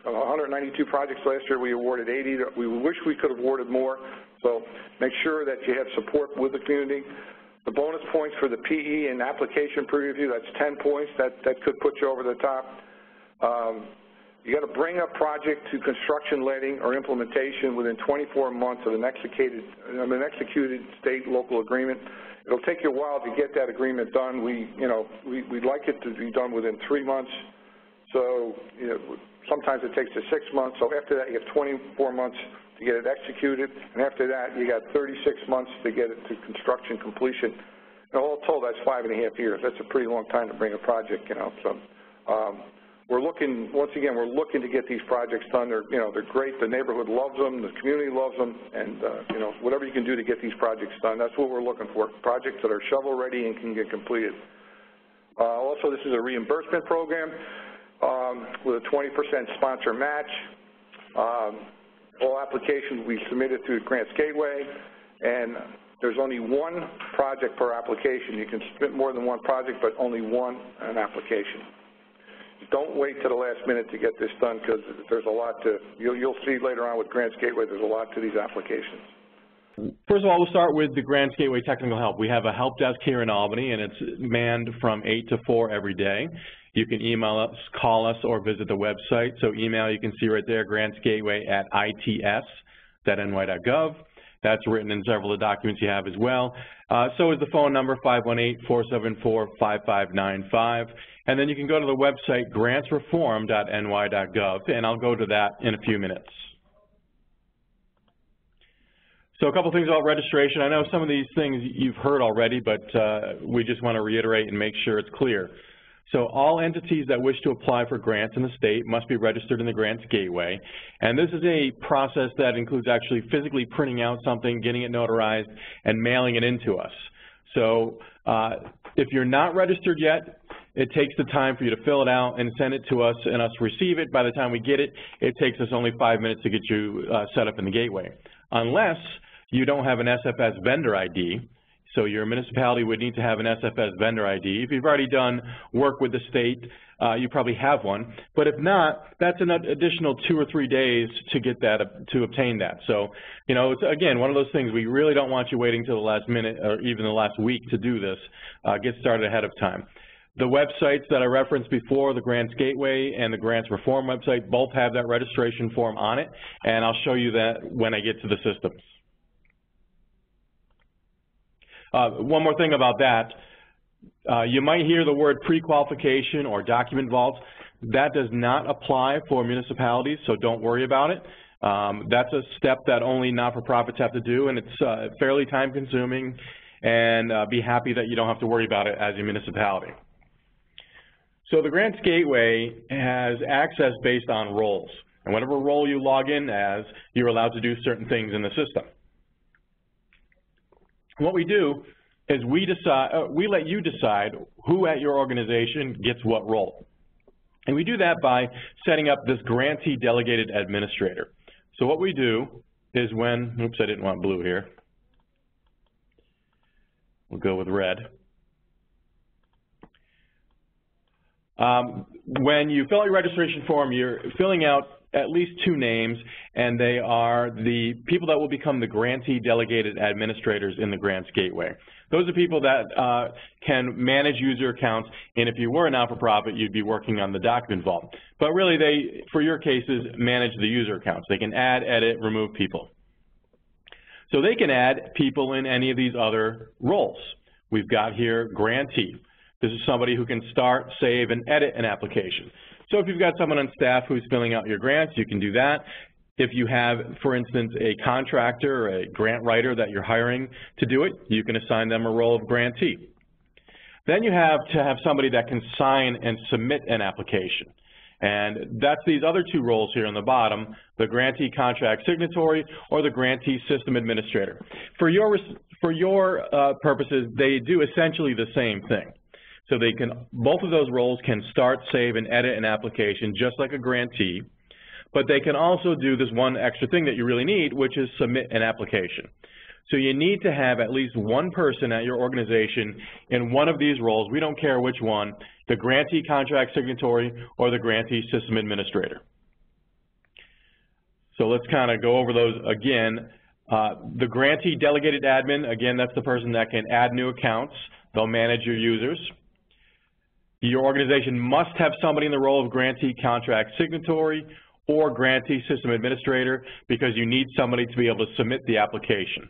S1: 192 projects last year. We awarded 80. We wish we could have awarded more. So make sure that you have support with the community. The bonus points for the PE and application pre-review, that's 10 points. That could put you over the top. You got to bring a project to construction letting or implementation within 24 months of an executed state local agreement. It'll take you a while to get that agreement done. We'd like it to be done within 3 months. So sometimes it takes us 6 months. So after that, you have 24 months to get it executed, and after that, you got 36 months to get it to construction completion. And all told, that's 5.5 years. That's a pretty long time to bring a project, So we're looking, once again, to get these projects done. They're great. The neighborhood loves them. The community loves them. And, whatever you can do to get these projects done, that's what we're looking for, projects that are shovel-ready and can get completed. Also, this is a reimbursement program with a 20% sponsor match. All applications we submitted through Grants Gateway, and there's only one project per application. You can submit more than one project, but only an application. Don't wait to the last minute to get this done because there's a lot to, you'll see later on with Grants Gateway, there's a lot to these applications.
S4: First of all, we'll start with the Grants Gateway technical help. We have a help desk here in Albany, and it's manned from 8 to 4 every day. You can email us, call us, or visit the website. So email, you can see right there, grantsgateway@its.ny.gov. That's written in several of the documents you have as well. So is the phone number, 518-474-5595. And then you can go to the website, grantsreform.ny.gov, and I'll go to that in a few minutes. So a couple things about registration. I know some of these things you've heard already, but we just want to reiterate and make sure it's clear. So all entities that wish to apply for grants in the state must be registered in the Grants Gateway. And this is a process that includes actually physically printing out something, getting it notarized, and mailing it into us. So if you're not registered yet, it takes the time for you to fill it out and send it to us and us receive it. By the time we get it, it takes us only 5 minutes to get you set up in the Gateway. Unless you don't have an SFS vendor ID. So your municipality would need to have an SFS vendor ID. If you've already done work with the state, you probably have one. But if not, that's an additional 2 or 3 days to get that, to obtain that. So, it's, again, one of those things we really don't want you waiting till the last minute or even the last week to do this. Get started ahead of time. The websites that I referenced before, the Grants Gateway and the Grants Reform website, both have that registration form on it, and I'll show you that when I get to the systems. One more thing about that, you might hear the word pre-qualification or document vaults. That does not apply for municipalities, so don't worry about it. That's a step that only not-for-profits have to do, and it's fairly time-consuming, and be happy that you don't have to worry about it as a municipality. So the Grants Gateway has access based on roles, and whatever role you log in as, you're allowed to do certain things in the system. What we do is we let you decide who at your organization gets what role. And we do that by setting up this grantee delegated administrator. So what we do is when, oops, I didn't want blue here. We'll go with red. When you fill out your registration form, you're filling out at least 2 names, and they are the people that will become the grantee delegated administrators in the Grants Gateway. Those are people that can manage user accounts, and if you were a not-for-profit, you'd be working on the document vault. But really, they, for your cases, manage the user accounts. They can add, edit, remove people. So they can add people in any of these other roles. We've got here grantee. This is somebody who can start, save, and edit an application. So if you've got someone on staff who's filling out your grants, you can do that. If you have, for instance, a contractor or a grant writer that you're hiring to do it, you can assign them a role of grantee. Then you have to have somebody that can sign and submit an application. And that's these other two roles here on the bottom, the grantee contract signatory or the grantee system administrator. For your purposes, they do essentially the same thing. So they can, both of those roles can start, save, and edit an application just like a grantee, but they can also do this one extra thing that you really need, which is submit an application. So you need to have at least one person at your organization in one of these roles, we don't care which one, the grantee contract signatory or the grantee system administrator. So let's kind of go over those again. The grantee delegated admin, again, that's the person that can add new accounts. They'll manage your users. Your organization must have somebody in the role of grantee contract signatory or grantee system administrator because you need somebody to be able to submit the application.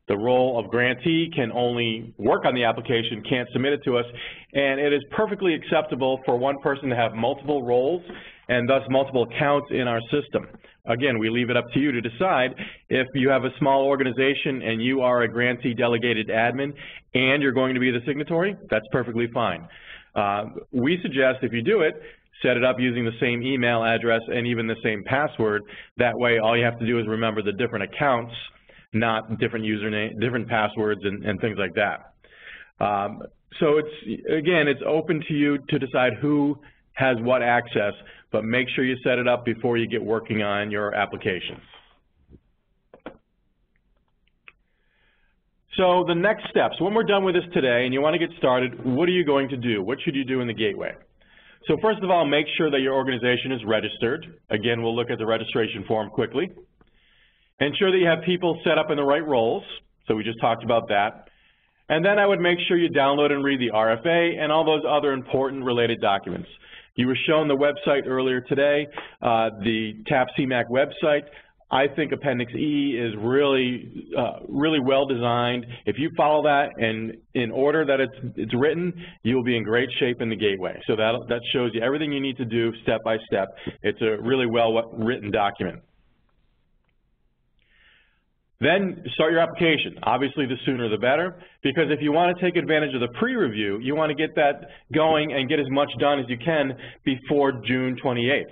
S4: The role of grantee can only work on the application, can't submit it to us, and it is perfectly acceptable for one person to have multiple roles and thus multiple accounts in our system. Again, we leave it up to you to decide. If you have a small organization and you are a grantee delegated admin and you're going to be the signatory, that's perfectly fine. We suggest if you do it, set it up using the same email address and even the same password. That way all you have to do is remember the different accounts, not different username, different passwords and things like that. So it's open to you to decide who has what access, but make sure you set it up before you get working on your applications. So the next steps, when we're done with this today and you want to get started, what are you going to do? What should you do in the gateway? So first of all, make sure that your organization is registered. Again, we'll look at the registration form quickly. Ensure that you have people set up in the right roles. So we just talked about that. And then I would make sure you download and read the RFA and all those other important related documents. You were shown the website earlier today, the TAP-CMAQ website. I think Appendix E is really well designed. If you follow that and in order that it's written, you'll be in great shape in the gateway. So that shows you everything you need to do step by step. It's a really well written document. Then start your application. Obviously, the sooner the better, because if you want to take advantage of the pre-review, you want to get that going and get as much done as you can before June 28th.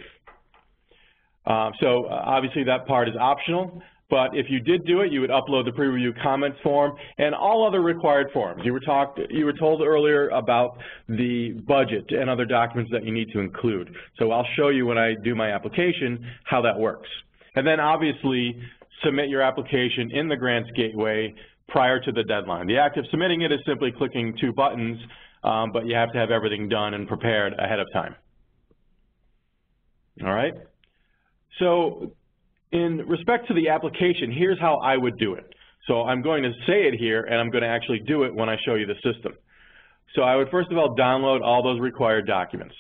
S4: So obviously that part is optional, but if you did do it, you would upload the pre-review comments form and all other required forms. You were told earlier about the budget and other documents that you need to include. So I'll show you when I do my application how that works. And then obviously submit your application in the Grants Gateway prior to the deadline. The act of submitting it is simply clicking two buttons, but you have to have everything done and prepared ahead of time. All right? So in respect to the application, here's how I would do it. So I'm going to say it here, and I'm going to actually do it when I show you the system. So I would first of all download all those required documents.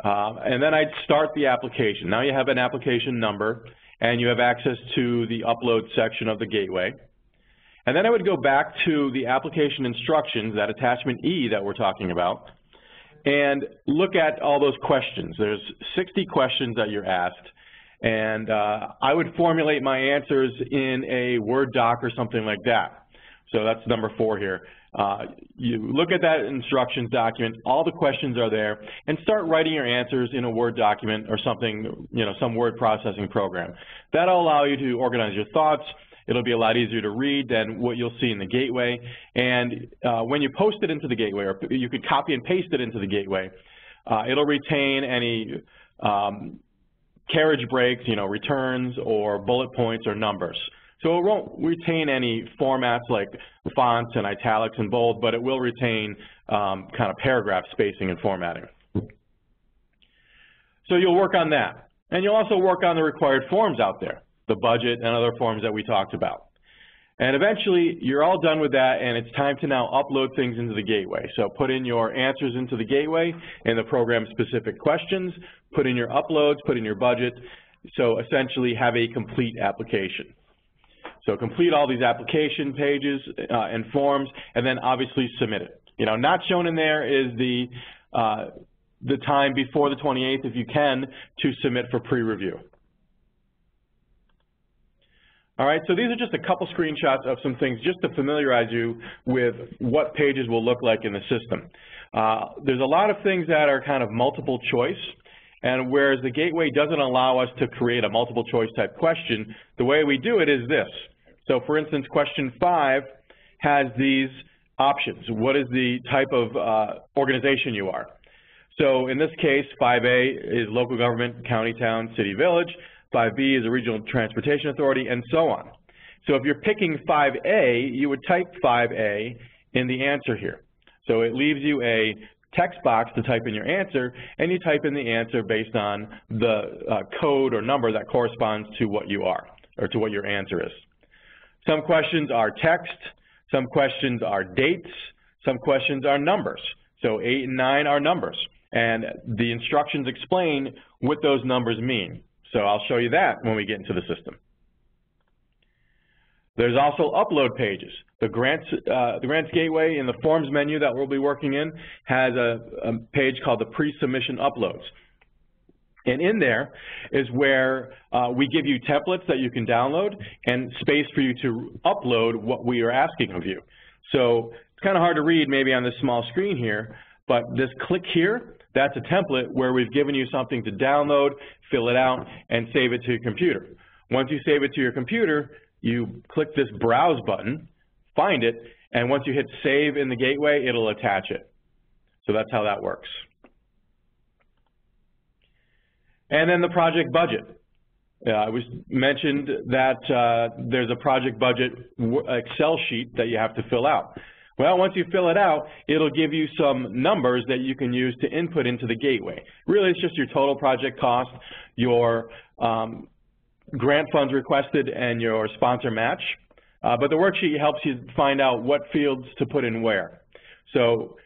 S4: And then I'd start the application. Now you have an application number, and you have access to the upload section of the gateway. And then I would go back to the application instructions, that attachment E that we're talking about, and look at all those questions. There's 60 questions that you're asked, and I would formulate my answers in a Word doc or something like that. So that's number 4 here. You look at that instructions document, all the questions are there, and start writing your answers in a Word document or something, some word processing program. That'll allow you to organize your thoughts. It'll be a lot easier to read than what you'll see in the gateway. And when you post it into the gateway, or you could copy and paste it into the gateway, it'll retain any carriage breaks, returns or bullet points or numbers. So it won't retain any formats like fonts and italics and bold, but it will retain kind of paragraph spacing and formatting. So you'll work on that. And you'll also work on the required forms out there, the budget and other forms that we talked about. And eventually, you're all done with that, and it's time to now upload things into the gateway. So put in your answers into the gateway and the program-specific questions, put in your uploads, put in your budget, so essentially have a complete application. So complete all these application pages and forms, and then obviously submit it. Not shown in there is the time before the 28th, if you can, to submit for pre-review. All right, so these are just a couple screenshots of some things just to familiarize you with what pages will look like in the system. There's a lot of things that are kind of multiple choice, and whereas the gateway doesn't allow us to create a multiple choice type question, the way we do it is this. So for instance, question 5 has these options. What is the type of organization you are? So in this case, 5A is local government, county, town, city, village. 5B is a regional transportation authority, and so on. So if you're picking 5A, you would type 5A in the answer here. So it leaves you a text box to type in your answer, and you type in the answer based on the code or number that corresponds to what you are, or to what your answer is. Some questions are text, some questions are dates, some questions are numbers. So 8 and 9 are numbers, and the instructions explain what those numbers mean. So I'll show you that when we get into the system. There's also upload pages. The Grants Gateway in the Forms menu that we'll be working in has a page called the Pre-Submission Uploads. And in there is where we give you templates that you can download and space for you to upload what we are asking of you. So it's kind of hard to read maybe on this small screen here, but this click here, that's a template where we've given you something to download, fill it out, and save it to your computer. Once you save it to your computer, you click this Browse button, find it, and once you hit Save in the Gateway, it'll attach it. So that's how that works. And then the project budget. It was mentioned that there's a project budget Excel sheet that you have to fill out. Well, once you fill it out, it'll give you some numbers that you can use to input into the gateway. Really, it's just your total project cost, your grant funds requested, and your sponsor match. But the worksheet helps you find out what fields to put in where. So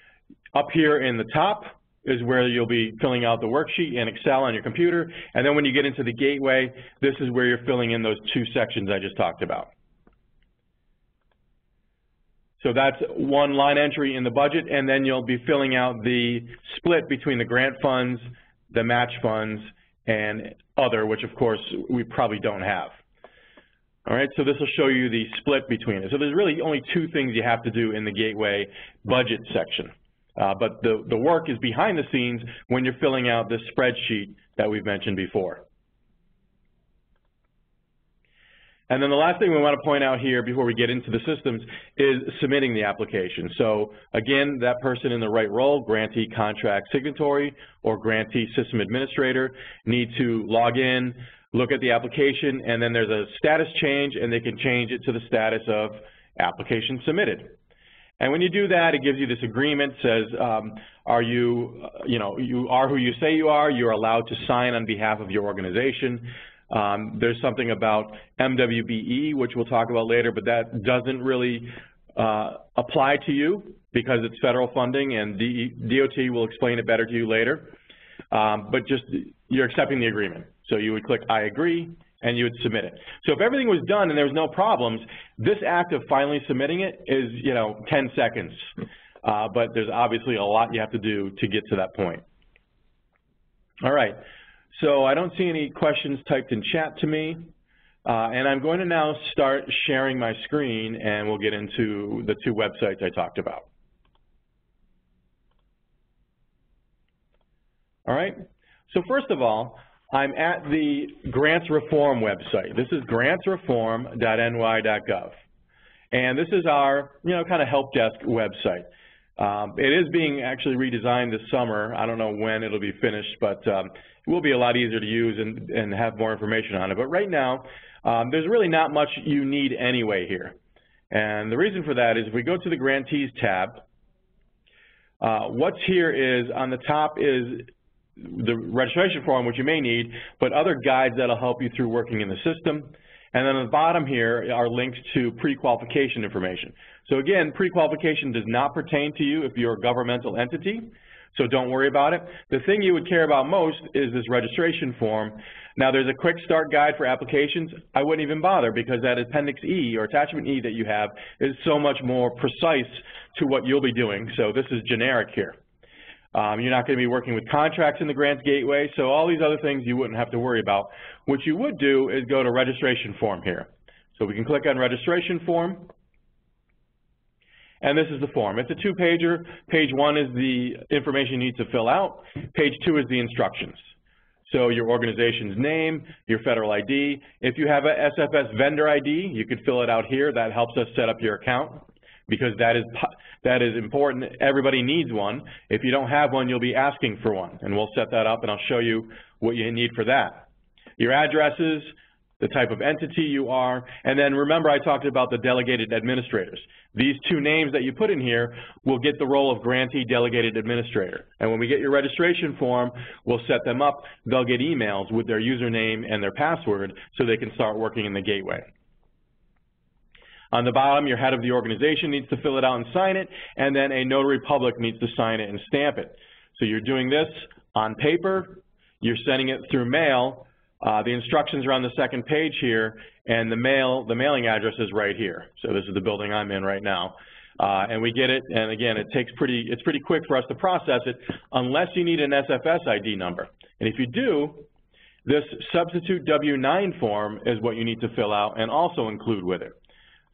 S4: up here in the top is where you'll be filling out the worksheet in Excel on your computer. And then when you get into the gateway, this is where you're filling in those 2 sections I just talked about. So that's one line entry in the budget, and then you'll be filling out the split between the grant funds, the match funds, and other, which of course we probably don't have. All right, so this will show you the split between it. So there's really only 2 things you have to do in the gateway budget section. But the work is behind the scenes when you're filling out this spreadsheet that we've mentioned before. And then the last thing we want to point out here before we get into the systems is submitting the application. So again, that person in the right role, grantee contract signatory or grantee system administrator, need to log in, look at the application, and then there's a status change, and they can change it to the status of application submitted. And when you do that, it gives you this agreement, says, you are who you say you are, you're allowed to sign on behalf of your organization. There's something about MWBE, which we'll talk about later, but that doesn't really apply to you because it's federal funding, and DOT will explain it better to you later. But just you're accepting the agreement. So you would click I agree, and you would submit it. So if everything was done and there was no problems, this act of finally submitting it is, 10 seconds. But there's obviously a lot you have to do to get to that point. All right. So I don't see any questions typed in chat to me, and I'm going to now start sharing my screen, and we'll get into the 2 websites I talked about. All right, so first of all, I'm at the Grants Reform website. This is grantsreform.ny.gov, and this is our, kind of help desk website. It is being actually redesigned this summer. I don't know when it'll be finished, but it will be a lot easier to use and have more information on it. But right now, there's really not much you need anyway here. And the reason for that is if we go to the Grantees tab, what's here is on the top is the registration form, which you may need, but other guides that'll help you through working in the system. And then on the bottom here are links to pre-qualification information. So again, pre-qualification does not pertain to you if you're a governmental entity, so don't worry about it. The thing you would care about most is this registration form. Now there's a quick start guide for applications. I wouldn't even bother because that Appendix E or Attachment E that you have is so much more precise to what you'll be doing, so this is generic here. You're not going to be working with contracts in the Grants Gateway, so all these other things you wouldn't have to worry about. What you would do is go to registration form here. So we can click on registration form, and this is the form. It's a two-pager. Page 1 is the information you need to fill out. Page 2 is the instructions. So your organization's name, your federal ID. If you have a SFS vendor ID, you could fill it out here. That helps us set up your account because that is important. Everybody needs one. If you don't have one, you'll be asking for one, and we'll set that up, and I'll show you what you need for that. Your addresses, the type of entity you are, and then remember I talked about the delegated administrators. These two names that you put in here will get the role of grantee delegated administrator. And when we get your registration form, we'll set them up. They'll get emails with their username and their password so they can start working in the gateway. On the bottom, your head of the organization needs to fill it out and sign it, and then a notary public needs to sign it and stamp it. So you're doing this on paper, you're sending it through mail. The instructions are on the second page here, and the mailing address is right here. So this is the building I'm in right now. And we get it, and again, it's pretty quick for us to process it, unless you need an SFS ID number. And if you do, this substitute W-9 form is what you need to fill out and also include with it.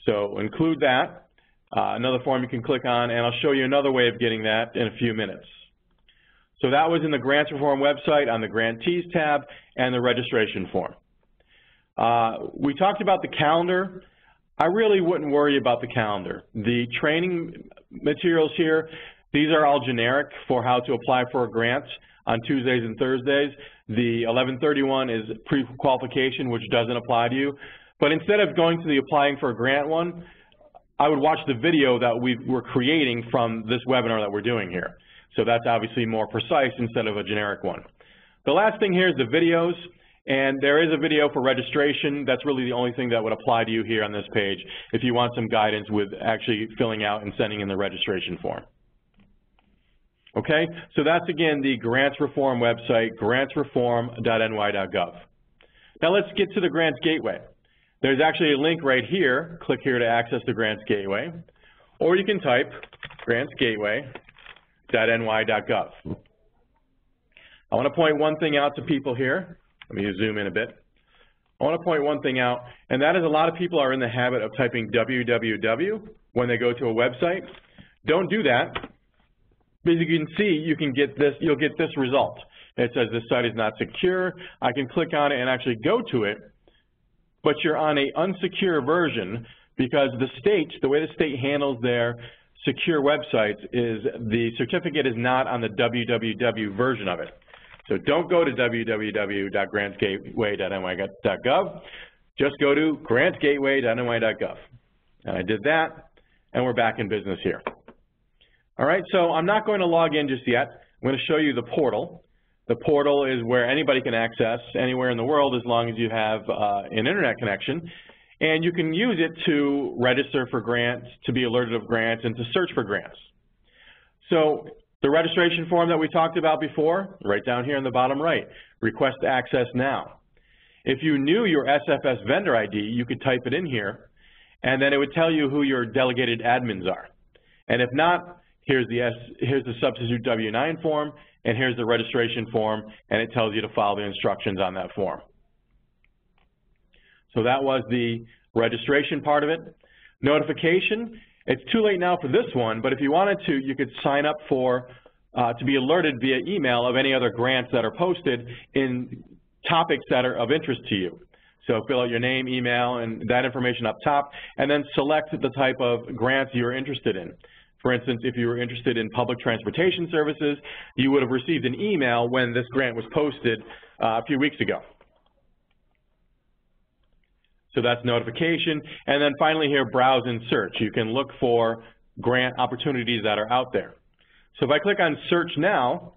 S4: So include that, another form you can click on, and I'll show you another way of getting that in a few minutes. So that was in the Grants Reform website on the Grantees tab and the registration form. We talked about the calendar. I really wouldn't worry about the calendar. The training materials here, these are all generic for how to apply for a grant on Tuesdays and Thursdays. The 1131 is pre-qualification, which doesn't apply to you. But instead of going to the applying for a grant one, I would watch the video that we're creating from this webinar that we're doing here. So that's obviously more precise instead of a generic one. The last thing here is the videos, and there is a video for registration. That's really the only thing that would apply to you here on this page if you want some guidance with actually filling out and sending in the registration form. Okay, so that's again the Grants Reform website, grantsreform.ny.gov. Now let's get to the Grants Gateway. There's actually a link right here. Click here to access the Grants Gateway, or you can type grantsgateway.ny.gov. I want to point one thing out to people here. Let me zoom in a bit. I want to point one thing out, and that is a lot of people are in the habit of typing www when they go to a website. Don't do that, because you can see you can get this, you'll get this result. It says this site is not secure. I can click on it and actually go to it, but you're on an unsecure version because the way the state handles their secure websites is the certificate is not on the www version of it. So don't go to www.grantsgateway.ny.gov. Just go to grantsgateway.ny.gov. And I did that, and we're back in business here. All right, so I'm not going to log in just yet. I'm going to show you the portal. The portal is where anybody can access anywhere in the world as long as you have an internet connection. And you can use it to register for grants, to be alerted of grants, and to search for grants. So the registration form that we talked about before, right down here in the bottom right, request access now. If you knew your SFS vendor ID, you could type it in here, and then it would tell you who your delegated admins are. And if not, here's the substitute W-9 form, and here's the registration form, and it tells you to follow the instructions on that form. So that was the registration part of it. Notification, it's too late now for this one, but if you wanted to, you could sign up for to be alerted via email of any other grants that are posted in topics that are of interest to you. So fill out your name, email, and that information up top, and then select the type of grants you're interested in. For instance, if you were interested in public transportation services, you would have received an email when this grant was posted a few weeks ago. So that's notification. And then finally here, browse and search. You can look for grant opportunities that are out there. So if I click on search now,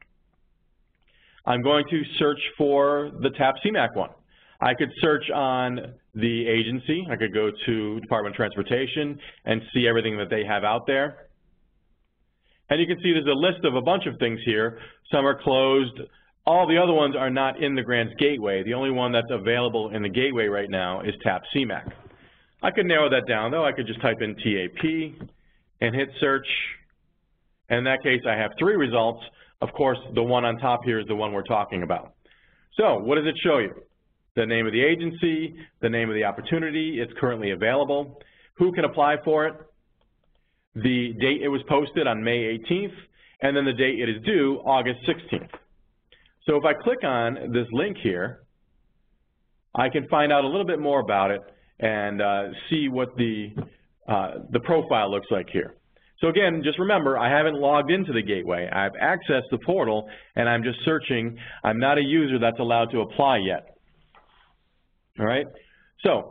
S4: I'm going to search for the TAP-CMAQ one. I could search on the agency. I could go to Department of Transportation and see everything that they have out there. And you can see there's a list of a bunch of things here. Some are closed. All the other ones are not in the Grants Gateway. The only one that's available in the Gateway right now is TAP-CMAQ. I could narrow that down, though. I could just type in TAP and hit search. And in that case, I have 3 results. Of course, the one on top here is the one we're talking about. So what does it show you? the name of the agency, the name of the opportunity, it's currently available, who can apply for it, the date it was posted on May 18th, and then the date it is due, August 16th. So if I click on this link here, I can find out a little bit more about it and see what the profile looks like here. So again, just remember, I haven't logged into the gateway. I've accessed the portal, and I'm just searching. I'm not a user that's allowed to apply yet. All right? So,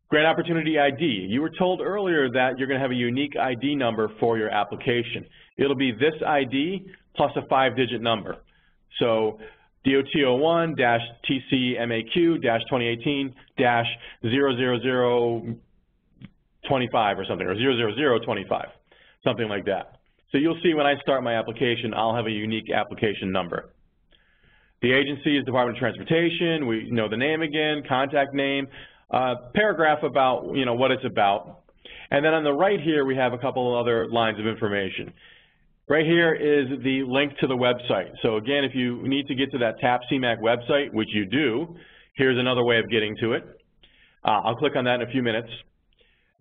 S4: Grant Opportunity ID. You were told earlier that you're going to have a unique ID number for your application. It'll be this ID plus a 5-digit number. So, DOT-01-TCMAQ-2018-00025 or something, or 00025. Something like that. So you'll see when I start my application, I'll have a unique application number. The agency is Department of Transportation. We know the name again, contact name, paragraph about what it's about. And then on the right here, we have a couple of other lines of information. Right here is the link to the website. So again, if you need to get to that TAP-CMAQ website, which you do, here's another way of getting to it. I'll click on that in a few minutes.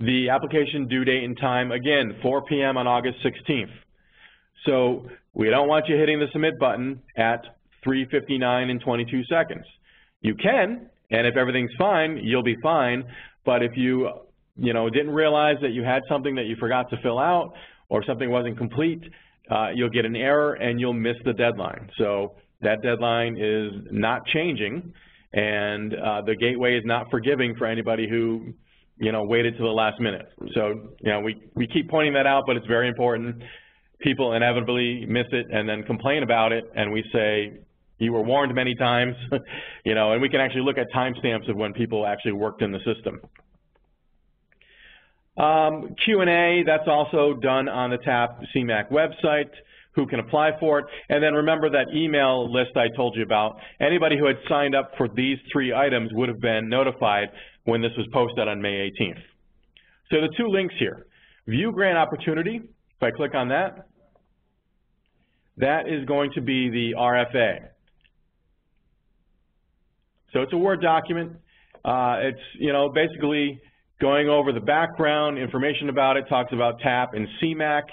S4: The application due date and time, again, 4 p.m. on August 16th. So we don't want you hitting the submit button at 3:59 and 22 seconds. You can, and if everything's fine, you'll be fine. But if you, didn't realize that you had something that you forgot to fill out or something wasn't complete, you'll get an error and you'll miss the deadline. So that deadline is not changing, and the gateway is not forgiving for anybody who waited to the last minute. So, we keep pointing that out, but it's very important. People inevitably miss it and then complain about it, and we say, you were warned many times, and we can actually look at timestamps of when people actually worked in the system. Q&A, that's also done on the TAP-CMAQ website. Who can apply for it? And then remember that email list I told you about. Anybody who had signed up for these 3 items would have been notified when this was posted on May 18th. So the 2 links here. View Grant Opportunity, if I click on that, that is going to be the RFA. So it's a Word document. It's, basically going over the background, information about it, talks about TAP and CMAQ.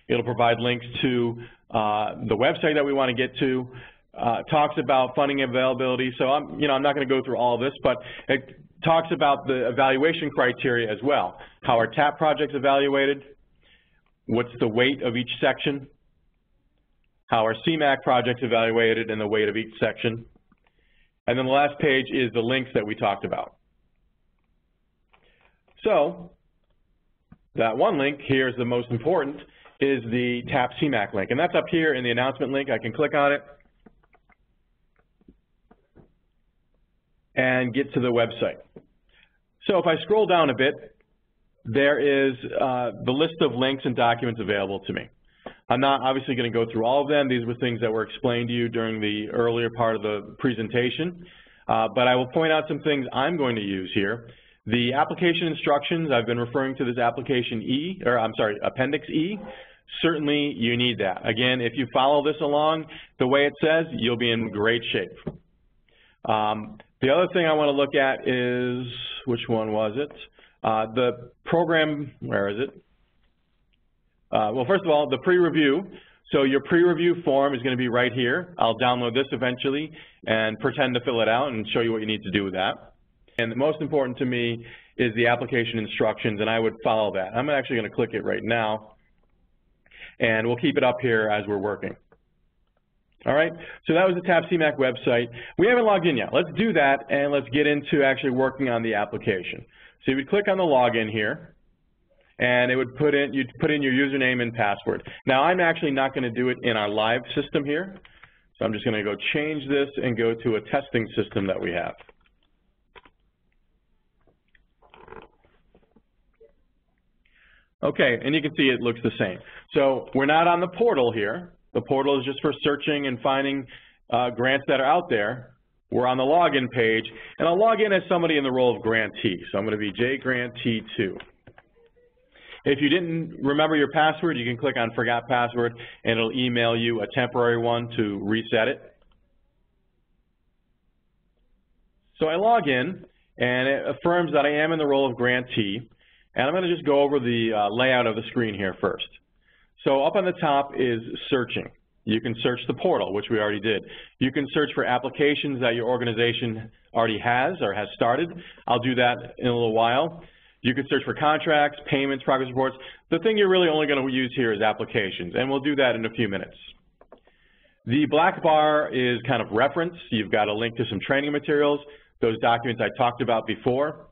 S4: It'll provide links to the website that we want to get to, talks about funding availability. So I'm not going to go through all of this, but it talks about the evaluation criteria as well. How are TAP projects evaluated? What's the weight of each section? How are CMAQ projects evaluated and the weight of each section? And then the last page is the links that we talked about. So that one link here is the most important, is the TAP-CMAQ link. And that's up here in the announcement link. I can click on it and get to the website. So if I scroll down a bit, there is the list of links and documents available to me. I'm not obviously going to go through all of them. These were things that were explained to you during the earlier part of the presentation. But I will point out some things I'm going to use here. The application instructions, I've been referring to this Appendix E. Certainly you need that. Again, if you follow this along the way it says, you'll be in great shape. The other thing I want to look at is, which one was it? The program, where is it? Well, first of all, the pre-review. So your pre-review form is going to be right here. I'll download this eventually and pretend to fill it out and show you what you need to do with that. And the most important to me is the application instructions, and I would follow that. I'm actually going to click it right now, and we'll keep it up here as we're working. All right, so that was the TAP-CMAQ website. We haven't logged in yet. Let's do that, and let's get into actually working on the application. So you would click on the login here, and it would you'd put in your username and password. Now, I'm actually not going to do it in our live system here, so I'm just going to go change this and go to a testing system that we have. Okay, and you can see it looks the same. So we're not on the portal here. The portal is just for searching and finding grants that are out there. We're on the login page, and I'll log in as somebody in the role of grantee. So I'm going to be jgrantee2. If you didn't remember your password, you can click on Forgot Password, and it'll email you a temporary one to reset it. So I log in, and it affirms that I am in the role of grantee, and I'm going to just go over the layout of the screen here first. So up on the top is searching. You can search the portal, which we already did. You can search for applications that your organization already has or has started. I'll do that in a little while. You can search for contracts, payments, progress reports. The thing you're really only going to use here is applications, and we'll do that in a few minutes. The black bar is kind of reference. You've got a link to some training materials, those documents I talked about before.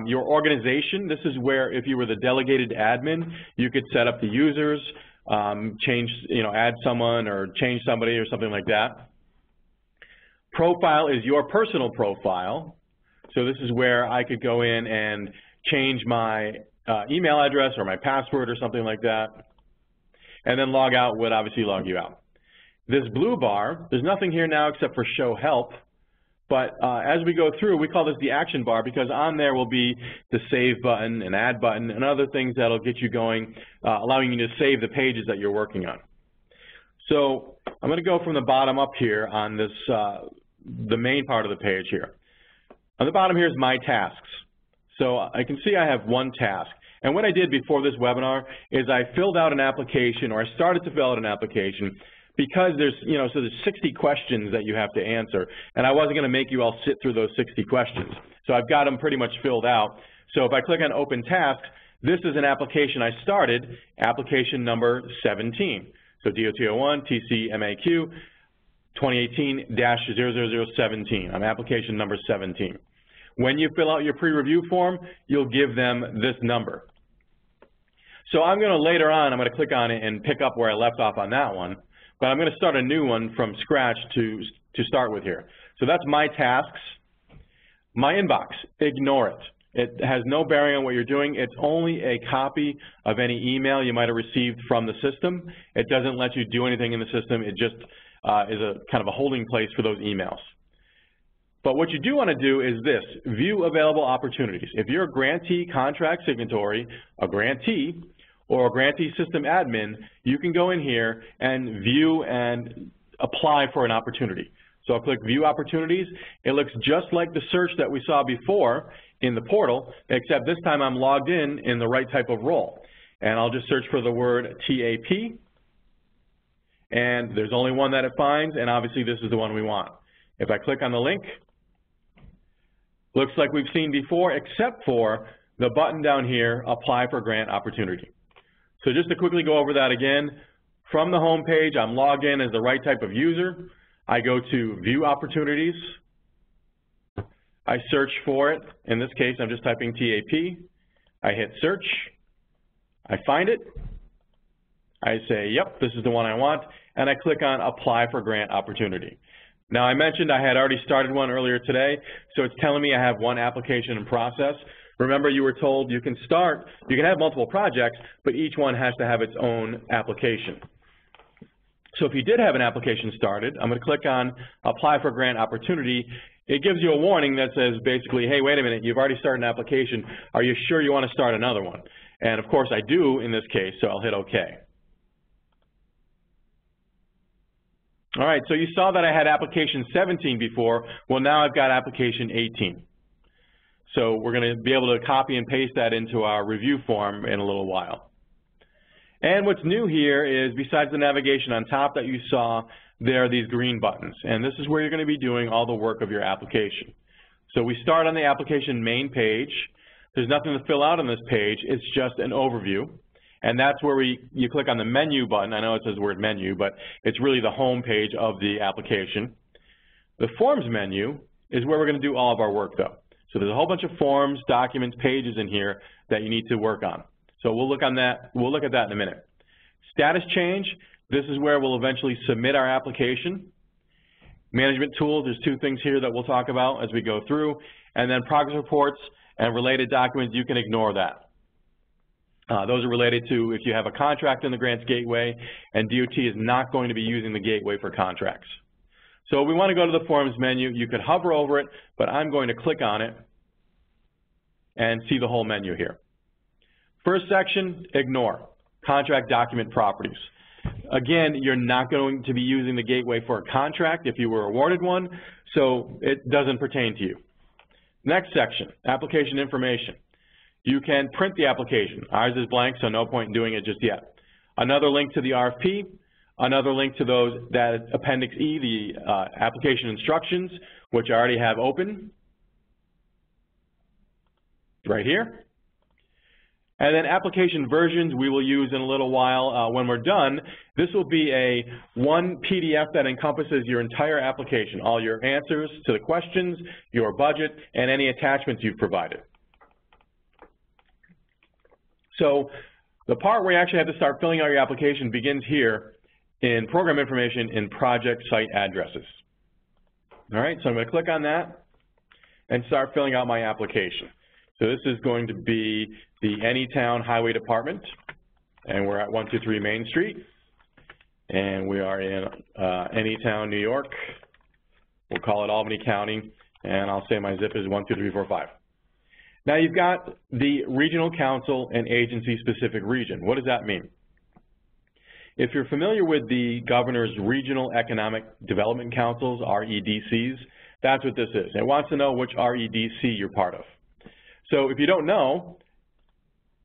S4: Your organization, this is where if you were the delegated admin, you could set up the users, change, add someone or change somebody or something like that. Profile is your personal profile. So this is where I could go in and change my email address or my password or something like that. And then log out would obviously log you out. This blue bar, there's nothing here now except for show help. But as we go through, we call this the action bar because on there will be the save button and add button and other things that will get you going, allowing you to save the pages that you're working on. So I'm going to go from the bottom up here on this, the main part of the page here. On the bottom here is my tasks. So I can see I have one task. And what I did before this webinar is I filled out an application, or I started to fill out an application, because there's, so there's 60 questions that you have to answer, and I wasn't going to make you all sit through those 60 questions. So I've got them pretty much filled out. So if I click on Open Task, this is an application I started, application number 17. So DOT-01 TAP-CMAQ 2018-00017. I'm application number 17. When you fill out your pre-review form, you'll give them this number. So I'm going to later on, I'm going to click on it and pick up where I left off on that one. But I'm going to start a new one from scratch to start with here. So that's my tasks. My inbox, ignore it. It has no bearing on what you're doing. It's only a copy of any email you might have received from the system. It doesn't let you do anything in the system. It just is a kind of a holding place for those emails. But what you do want to do is this, view available opportunities. If you're a grantee contract signatory, a grantee, or a grantee system admin, you can go in here and view and apply for an opportunity. So I'll click View Opportunities. It looks just like the search that we saw before in the portal, except this time I'm logged in the right type of role. And I'll just search for the word TAP, and there's only one that it finds, and obviously this is the one we want. If I click on the link, looks like we've seen before, except for the button down here, Apply for Grant Opportunity. So just to quickly go over that again, from the home page, I'm logged in as the right type of user. I go to View Opportunities. I search for it. In this case, I'm just typing TAP. I hit search. I find it. I say, yep, this is the one I want, and I click on Apply for Grant Opportunity. Now, I mentioned I had already started one earlier today, so it's telling me I have one application in process. Remember, you were told you can have multiple projects, but each one has to have its own application. So if you did have an application started, I'm going to click on Apply for Grant Opportunity. It gives you a warning that says basically, hey, wait a minute, you've already started an application. Are you sure you want to start another one? And of course I do in this case, so I'll hit OK. All right, so you saw that I had application 17 before. Well, now I've got application 18. So we're going to be able to copy and paste that into our review form in a little while. And what's new here is, besides the navigation on top that you saw, there are these green buttons. And this is where you're going to be doing all the work of your application. So we start on the application main page. There's nothing to fill out on this page. It's just an overview. And that's where you click on the menu button. I know it says the word menu, but it's really the home page of the application. The forms menu is where we're going to do all of our work, though. So there's a whole bunch of forms, documents, pages in here that you need to work on. So we'll look at that in a minute. Status change, this is where we'll eventually submit our application. Management tools, there's two things here that we'll talk about as we go through. And then progress reports and related documents, you can ignore that. Those are related to if you have a contract in the Grants Gateway, and DOT is not going to be using the Gateway for contracts. So we want to go to the Forms menu. You could hover over it, but I'm going to click on it and see the whole menu here. First section, ignore, contract document properties. Again, you're not going to be using the gateway for a contract if you were awarded one, so it doesn't pertain to you. Next section, application information. You can print the application. Ours is blank, so no point in doing it just yet. Another link to the RFP, another link to that Appendix E, the application instructions, which I already have open right here. And then application versions we will use in a little while when we're done. This will be one PDF that encompasses your entire application, all your answers to the questions, your budget, and any attachments you've provided. So the part where you actually have to start filling out your application begins here in program information in project site addresses. All right, so I'm going to click on that and start filling out my application. So this is going to be the Anytown Highway Department, and we're at 123 Main Street, and we are in Anytown, New York. We'll call it Albany County, and I'll say my zip is 12345. Now you've got the regional council and agency-specific region. What does that mean? If you're familiar with the governor's regional economic development councils, REDCs, that's what this is. It wants to know which REDC you're part of. So if you don't know,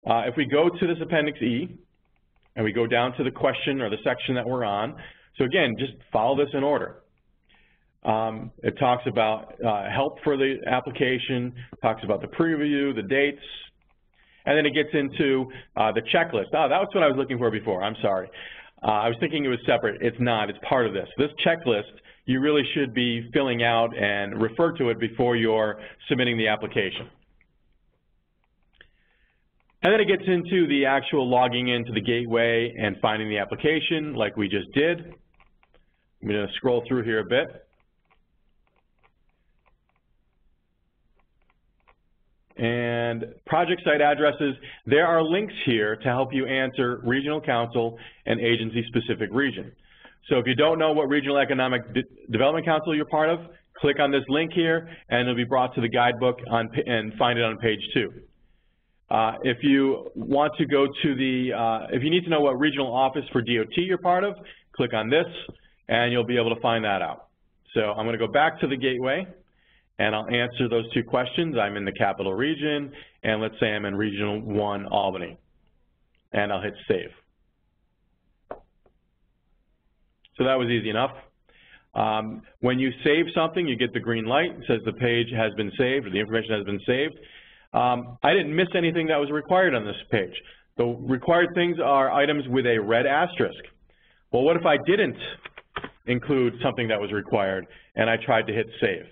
S4: if we go to this Appendix E, and we go down to the question or the section that we're on, so again, just follow this in order. It talks about help for the application, talks about the preview, the dates, and then it gets into the checklist. Oh, that was what I was looking for before. I'm sorry. I was thinking it was separate. It's not. It's part of this. This checklist, you really should be filling out and refer to it before you're submitting the application. And then it gets into the actual logging into the gateway and finding the application like we just did. I'm going to scroll through here a bit. And project site addresses, there are links here to help you answer regional council and agency-specific region. So if you don't know what regional economic development council you're part of, click on this link here and it'll be brought to the guidebook and find it on page 2. If you want to go to the, if you need to know what regional office for DOT you're part of, click on this and you'll be able to find that out. So I'm going to go back to the gateway and I'll answer those 2 questions. I'm in the capital region, and let's say I'm in Regional 1, Albany, and I'll hit save. So that was easy enough. When you save something, you get the green light. It says the page has been saved, or the information has been saved. I didn't miss anything that was required on this page. The required things are items with a red asterisk. Well, what if I didn't include something that was required, and I tried to hit save?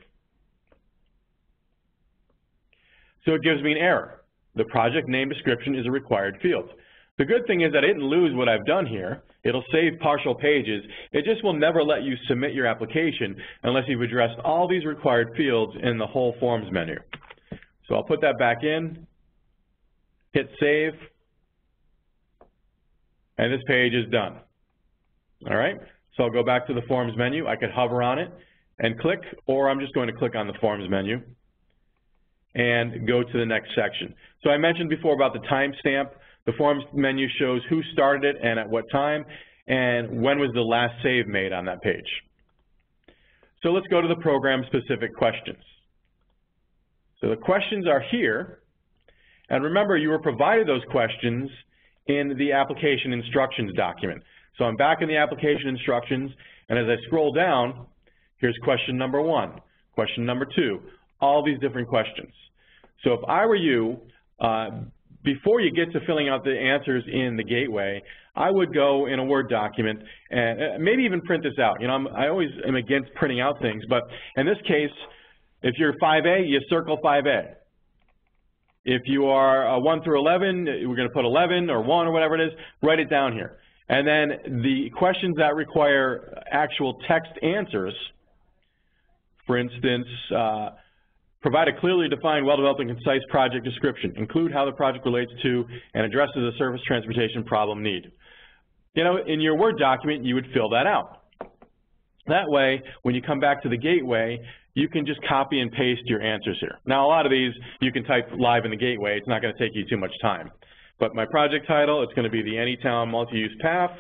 S4: So it gives me an error. The project name description is a required field. The good thing is that I didn't lose what I've done here. It'll save partial pages. It just will never let you submit your application unless you've addressed all these required fields in the whole forms menu. So I'll put that back in, hit save, and this page is done. All right, so I'll go back to the forms menu. I could hover on it and click, or I'm just going to click on the forms menu and go to the next section. So I mentioned before about the timestamp. The forms menu shows who started it and at what time, and when was the last save made on that page. So let's go to the program-specific questions. So the questions are here, and remember you were provided those questions in the application instructions document. So I'm back in the application instructions, and as I scroll down, here's question number 1, question number 2, all these different questions. So if I were you, before you get to filling out the answers in the gateway, I would go in a Word document and maybe even print this out. You know, I always am against printing out things, but in this case, if you're 5A, you circle 5A. If you are 1 through 11, we're going to put 11 or 1 or whatever it is, write it down here. And then the questions that require actual text answers, for instance, provide a clearly defined, well-developed, and concise project description. Include how the project relates to and addresses a surface transportation problem need. You know, in your Word document, you would fill that out. That way, when you come back to the gateway, you can just copy and paste your answers here. Now, a lot of these you can type live in the gateway. It's not going to take you too much time. But my project title, it's going to be the Anytown Multi-Use Path.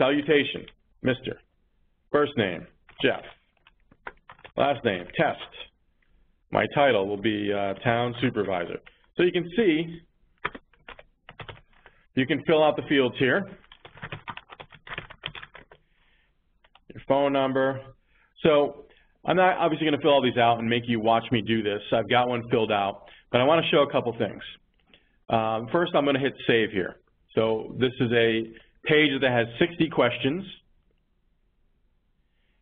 S4: Salutation, Mr. First name, Jeff. Last name, Test. My title will be Town Supervisor. So you can see, you can fill out the fields here. Your phone number. So I'm not obviously going to fill all these out and make you watch me do this. I've got one filled out, but I want to show a couple things. First, I'm going to hit Save here. So this is a page that has 60 questions,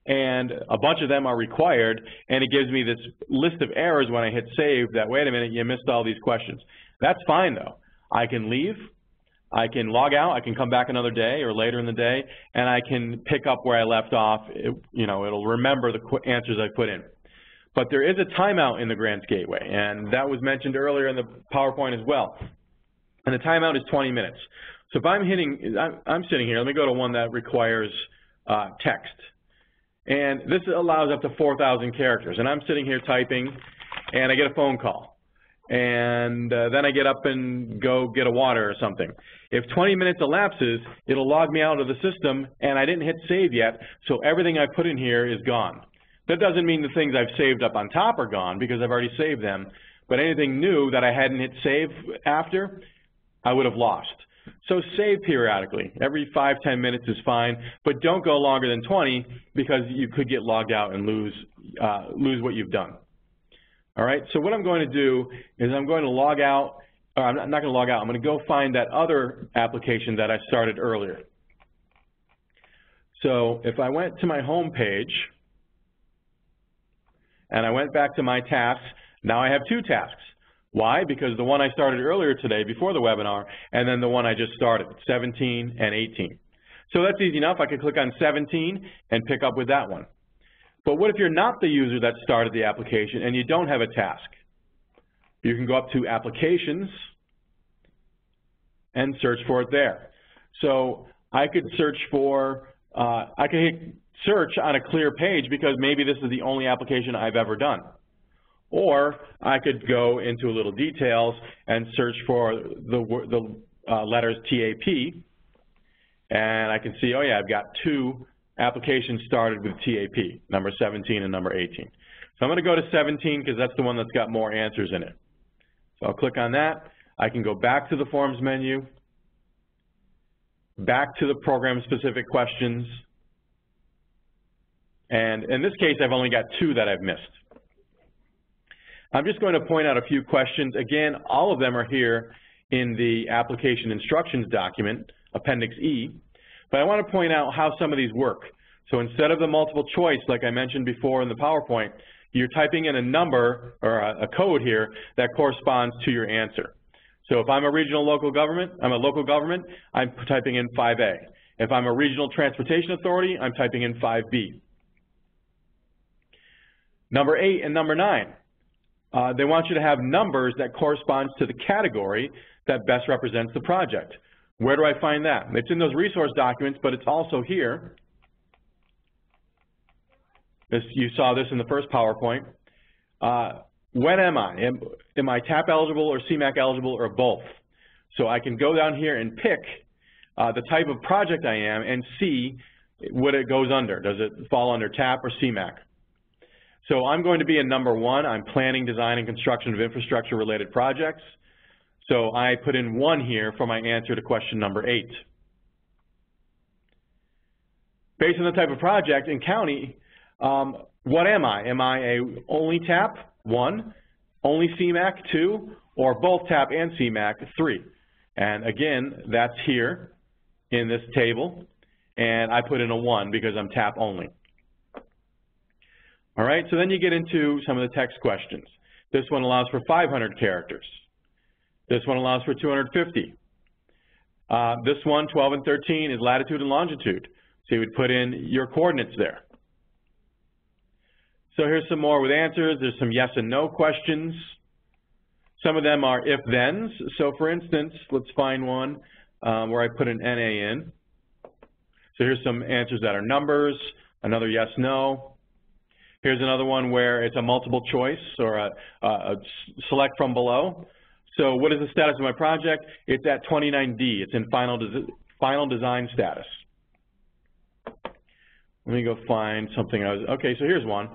S4: and a bunch of them are required, and it gives me this list of errors when I hit Save that, wait a minute, you missed all these questions. That's fine, though. I can leave, I can log out, I can come back another day or later in the day, and I can pick up where I left off. It'll remember the answers I put in. But there is a timeout in the Grants Gateway, and that was mentioned earlier in the PowerPoint as well. And the timeout is 20 minutes. So if I'm sitting here, let me go to one that requires text. And this allows up to 4,000 characters. And I'm sitting here typing, and I get a phone call. And then I get up and go get a water or something. If 20 minutes elapses, it'll log me out of the system, and I didn't hit Save yet, so everything I put in here is gone. That doesn't mean the things I've saved up on top are gone, because I've already saved them. But anything new that I hadn't hit Save after, I would have lost. So save periodically. Every 5–10 minutes is fine, but don't go longer than 20 because you could get logged out and lose what you've done. All right, so what I'm going to do is I'm going to log out, or I'm not going to log out, I'm going to go find that other application that I started earlier. So if I went to my home page and I went back to my tasks, now I have 2 tasks. Why? Because the one I started earlier today before the webinar, and then the one I just started, 17 and 18. So that's easy enough. I could click on 17 and pick up with that one. But what if you're not the user that started the application and you don't have a task? You can go up to Applications and search for it there. So I could search for, I could hit search on a clear page because maybe this is the only application I've ever done. Or I could go into a little details and search for the letters TAP, and I can see, oh yeah, I've got 2 applications started with TAP, number 17 and number 18. So I'm going to go to 17 because that's the one that's got more answers in it. So I'll click on that. I can go back to the Forms menu, back to the program-specific questions, and in this case, I've only got 2 that I've missed. I'm just going to point out a few questions. Again, all of them are here in the application instructions document, Appendix E, but I want to point out how some of these work. So instead of the multiple choice, like I mentioned before in the PowerPoint, you're typing in a number or a code here that corresponds to your answer. So if I'm a regional local government, I'm typing in 5A. If I'm a regional transportation authority, I'm typing in 5B. Number 8 and number 9. They want you to have numbers that corresponds to the category that best represents the project. Where do I find that? It's in those resource documents, but it's also here. You saw this in the first PowerPoint. When am I? Am I TAP eligible or CMAQ eligible or both? So I can go down here and pick the type of project I am and see what it goes under. Does it fall under TAP or CMAQ? So I'm going to be in number 1. I'm planning, design, and construction of infrastructure-related projects. So I put in 1 here for my answer to question number 8. Based on the type of project in county, what am I? Am I a only TAP, 1, only CMAQ, 2, or both TAP and CMAQ, 3? And again, that's here in this table, and I put in a 1 because I'm TAP only. All right, so then you get into some of the text questions. This one allows for 500 characters. This one allows for 250. This one, 12 and 13, is latitude and longitude. So you would put in your coordinates there. So here's some more with answers. There's some yes and no questions. Some of them are if-thens. So for instance, let's find one where I put an NA in. So here's some answers that are numbers, another yes-no. Here's another one where it's a multiple choice or a select from below. So what is the status of my project? It's at 29D. It's in final design status. Let me go find something okay, so here's one.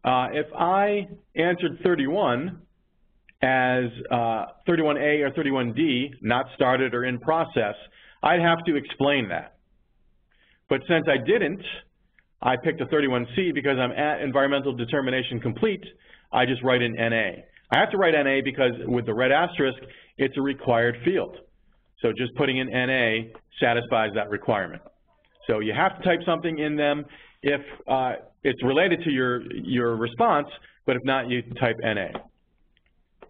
S4: If I answered 31 as 31A or 31D, not started or in process, I'd have to explain that. But since I didn't, I picked a 31C because I'm at environmental determination complete, I just write in NA. I have to write NA because with the red asterisk, it's a required field. So just putting in NA satisfies that requirement. So you have to type something in them if it's related to your response, but if not, you type NA.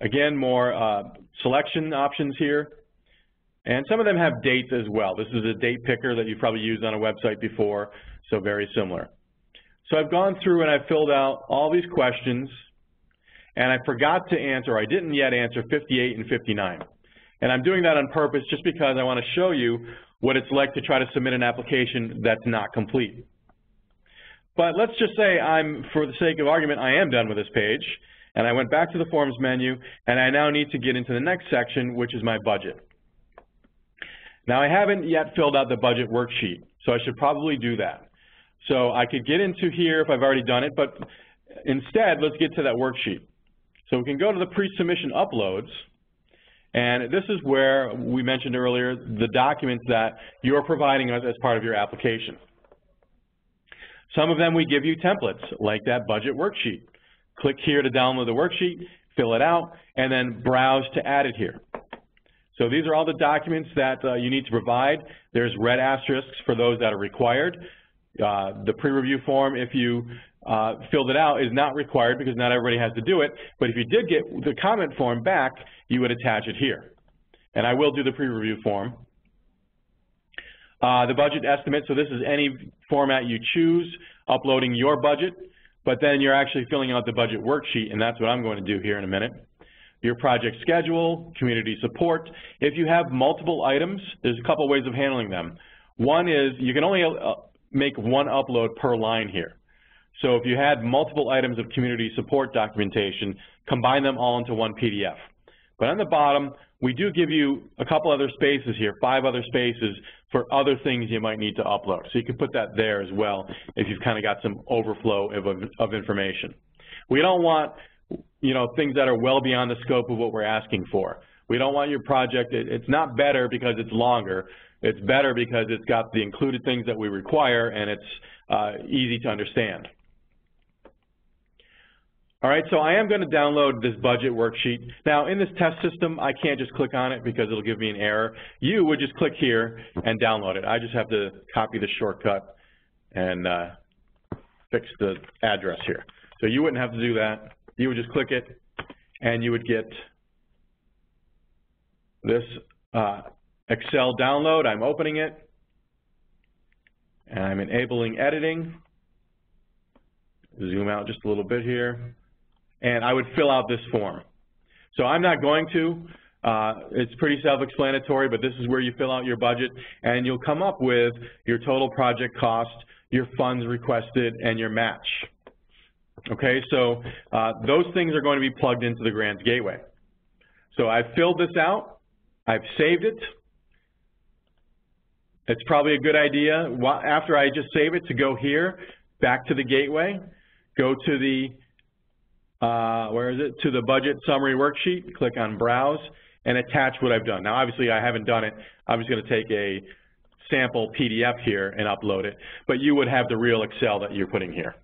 S4: Again, more selection options here. And some of them have dates as well. This is a date picker that you've probably used on a website before, so very similar. So I've gone through and I've filled out all these questions, and I forgot to answer, or I didn't yet answer 58 and 59. And I'm doing that on purpose just because I want to show you what it's like to try to submit an application that's not complete. But let's just say for the sake of argument, I am done with this page, and I went back to the Forms menu, and I now need to get into the next section, which is my budget. Now, I haven't yet filled out the budget worksheet, so I should probably do that. So I could get into here if I've already done it, but instead, let's get to that worksheet. So we can go to the pre-submission uploads, and this is where we mentioned earlier the documents that you're providing us as part of your application. Some of them we give you templates, like that budget worksheet. Click here to download the worksheet, fill it out, and then browse to add it here. So these are all the documents that you need to provide. There's red asterisks for those that are required. The pre-review form, if you filled it out, is not required because not everybody has to do it. But if you did get the comment form back, you would attach it here. And I will do the pre-review form. The budget estimate, so this is any format you choose, uploading your budget, but then you're actually filling out the budget worksheet, and that's what I'm going to do here in a minute. Your project schedule, community support. If you have multiple items, there's a couple ways of handling them. One is you can only make one upload per line here. So if you had multiple items of community support documentation, combine them all into one PDF. But on the bottom, we do give you a couple other spaces here, 5 other spaces for other things you might need to upload. So you can put that there as well if you've kind of got some overflow of information. We don't want, you know, things that are well beyond the scope of what we're asking for. We don't want your project, it's not better because it's longer. It's better because it's got the included things that we require and it's easy to understand. All right, so I am going to download this budget worksheet. Now, in this test system, I can't just click on it because it'll give me an error. You would just click here and download it. I just have to copy the shortcut and fix the address here. So you wouldn't have to do that. You would just click it, and you would get this Excel download. I'm opening it, and I'm enabling editing. Zoom out just a little bit here. And I would fill out this form. So I'm not going to. It's pretty self-explanatory, but this is where you fill out your budget, and you'll come up with your total project cost, your funds requested, and your match. Okay, so those things are going to be plugged into the Grants Gateway. So I've filled this out. I've saved it. It's probably a good idea, after I just save it, to go here, back to the Gateway, go to the to the budget summary worksheet, click on browse, and attach what I've done. Now, obviously, I haven't done it. I'm just going to take a sample PDF here and upload it, but you would have the real Excel that you're putting here.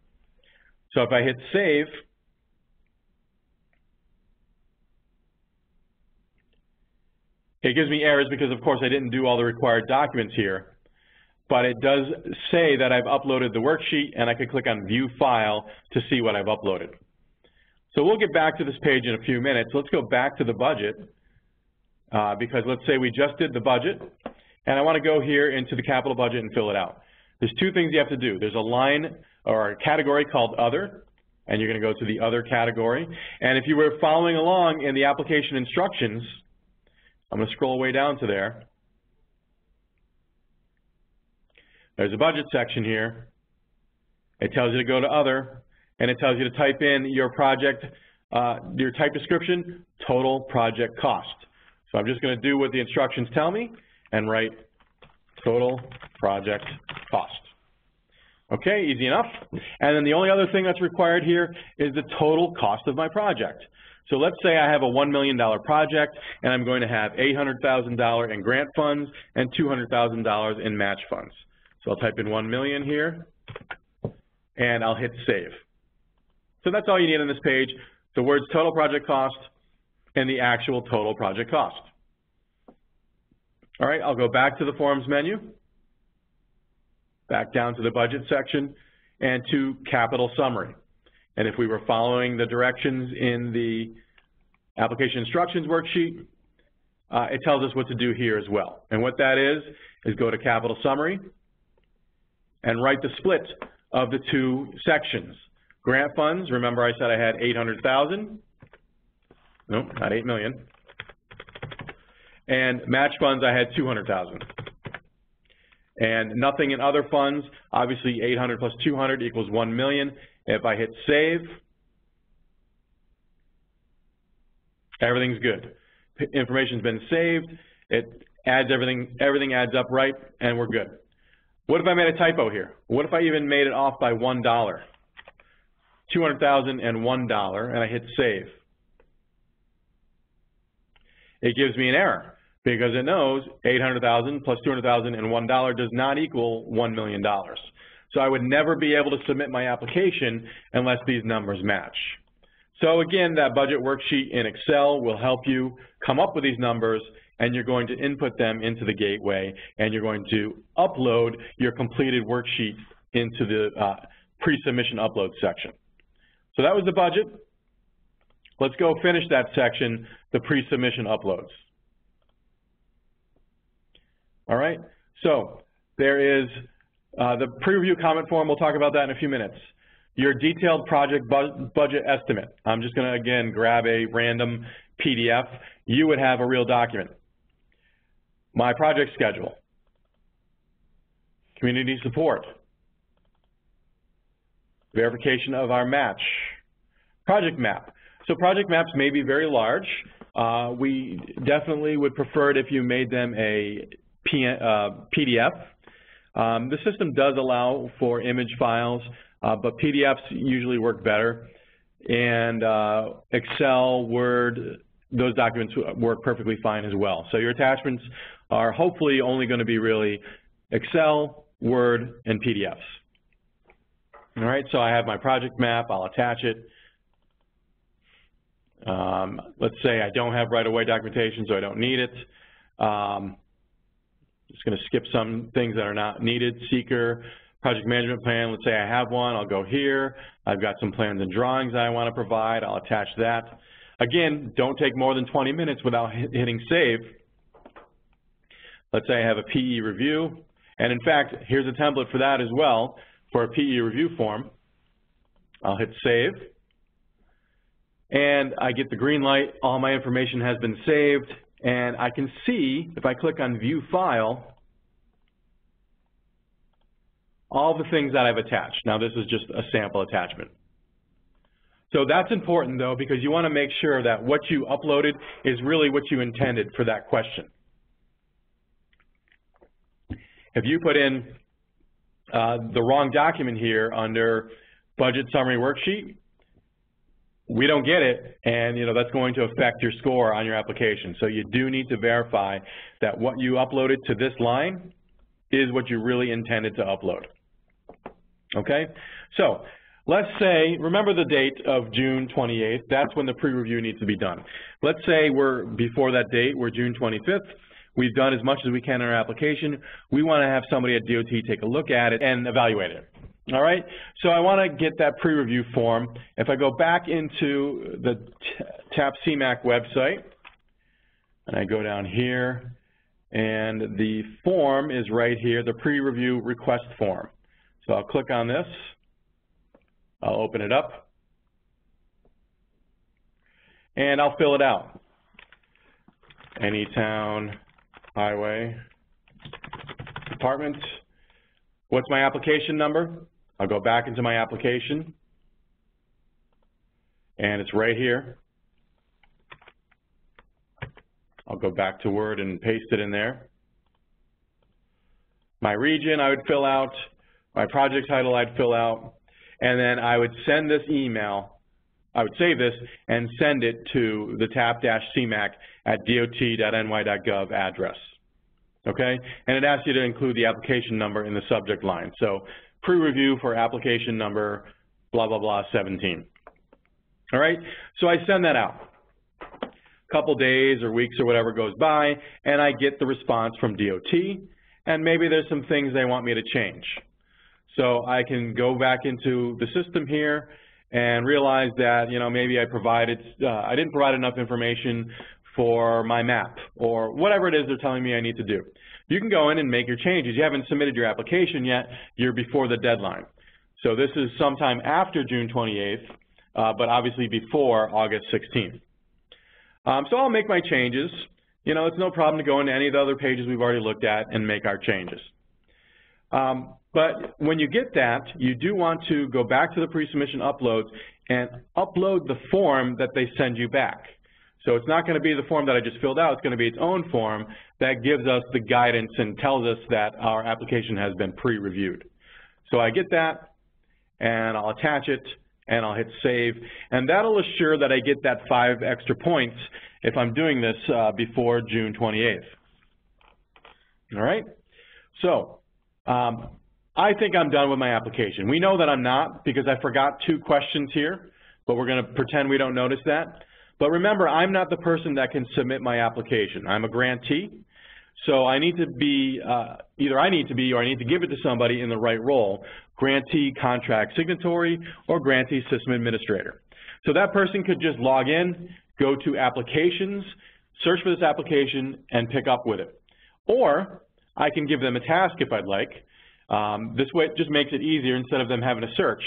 S4: So if I hit save, it gives me errors because, of course, I didn't do all the required documents here, but it does say that I've uploaded the worksheet, and I can click on View File to see what I've uploaded. So we'll get back to this page in a few minutes. Let's go back to the budget because let's say we just did the budget, and I want to go here into the capital budget and fill it out. There's 2 things you have to do. There's a line or a category called Other, and you're going to go to the Other category. And if you were following along in the application instructions, I'm going to scroll way down to there. There's a budget section here. It tells you to go to Other, and it tells you to type in your project, your type description, total project cost. So I'm just going to do what the instructions tell me and write total project cost. Okay, easy enough. And then the only other thing that's required here is the total cost of my project. So let's say I have a $1 million project and I'm going to have $800,000 in grant funds and $200,000 in match funds. So I'll type in 1 million here and I'll hit save. So that's all you need on this page, the words total project cost and the actual total project cost. All right, I'll go back to the forms menu, back down to the budget section and to capital summary. And if we were following the directions in the application instructions worksheet, it tells us what to do here as well. And what that is go to capital summary and write the split of the two sections. Grant funds, remember I said I had 800,000. Nope, not 8 million. And match funds, I had 200,000. And nothing in other funds, obviously 800 plus 200 equals 1 million. If I hit save, everything's good. Information's been saved, it adds everything adds up right, and we're good. What if I made a typo here? What if I even made it off by $1? 200,000 and $1, and I hit save. It gives me an error because it knows 800,000 plus 200,000 and $1 does not equal $1 million. So I would never be able to submit my application unless these numbers match. So again, that budget worksheet in Excel will help you come up with these numbers, and you're going to input them into the gateway, and you're going to upload your completed worksheet into the pre-submission upload section. So that was the budget. Let's go finish that section, the pre-submission uploads. All right, so there is the pre-review comment form. We'll talk about that in a few minutes. Your detailed project budget estimate. I'm just going to, again, grab a random PDF. You would have a real document. My project schedule. Community support. Verification of our match. Project map. So project maps may be very large. We definitely would prefer it if you made them a PDF. The system does allow for image files, but PDFs usually work better. And Excel, Word, those documents work perfectly fine as well. So your attachments are hopefully only going to be really Excel, Word, and PDFs. All right, so I have my project map. I'll attach it. Let's say I don't have right-of-way documentation, so I don't need it. Just going to skip some things that are not needed. Seeker, project management plan, let's say I have one, I'll go here. I've got some plans and drawings I want to provide, I'll attach that. Again, don't take more than 20 minutes without hitting save. Let's say I have a PE review, and in fact, here's a template for that as well, for a PE review form. I'll hit save, and I get the green light, all my information has been saved, and I can see, if I click on View File, all the things that I've attached. Now, this is just a sample attachment. So that's important, though, because you want to make sure that what you uploaded is really what you intended for that question. If you put in the wrong document here under Budget Summary Worksheet, we don't get it, and that's going to affect your score on your application. So you do need to verify that what you uploaded to this line is what you really intended to upload. Okay? So let's say, remember the date of June 28th. That's when the pre-review needs to be done. Let's say we're before that date, we're June 25th. We've done as much as we can in our application. We want to have somebody at DOT take a look at it and evaluate it. All right, so I want to get that pre-review form. If I go back into the TAP-CMAQ website, and I go down here, and the form is right here, the pre-review request form. So I'll click on this, I'll open it up, and I'll fill it out. Any town, highway, department. What's my application number? I'll go back into my application, and it's right here. I'll go back to Word and paste it in there. My region I would fill out, my project title I'd fill out, and then I would send this email, I would save this and send it to the TAP-CMAQ at dot.ny.gov address, okay? And it asks you to include the application number in the subject line. So pre-review for application number blah, blah, blah, 17. All right, so I send that out. A couple days or weeks or whatever goes by, and I get the response from DOT, and maybe there's some things they want me to change. So I can go back into the system here and realize that, you know, maybe I didn't provide enough information for my map, or whatever it is they're telling me I need to do. You can go in and make your changes. You haven't submitted your application yet, you're before the deadline. So this is sometime after June 28th, but obviously before August 16th. So I'll make my changes. You know, it's no problem to go into any of the other pages we've already looked at and make our changes. But when you get that, you do want to go back to the pre-submission uploads and upload the form that they send you back. So it's not going to be the form that I just filled out. It's going to be its own form that gives us the guidance and tells us that our application has been pre-reviewed. So I get that, and I'll attach it, and I'll hit save, and that'll assure that I get that 5 extra points if I'm doing this before June 28th. All right? So I think I'm done with my application. We know that I'm not because I forgot 2 questions here, but we're going to pretend we don't notice that. But remember, I'm not the person that can submit my application. I'm a grantee, so I need to be, either I need to be or I need to give it to somebody in the right role, grantee contract signatory or grantee system administrator. So that person could just log in, go to applications, search for this application, and pick up with it. Or I can give them a task if I'd like. This way it just makes it easier instead of them having to search.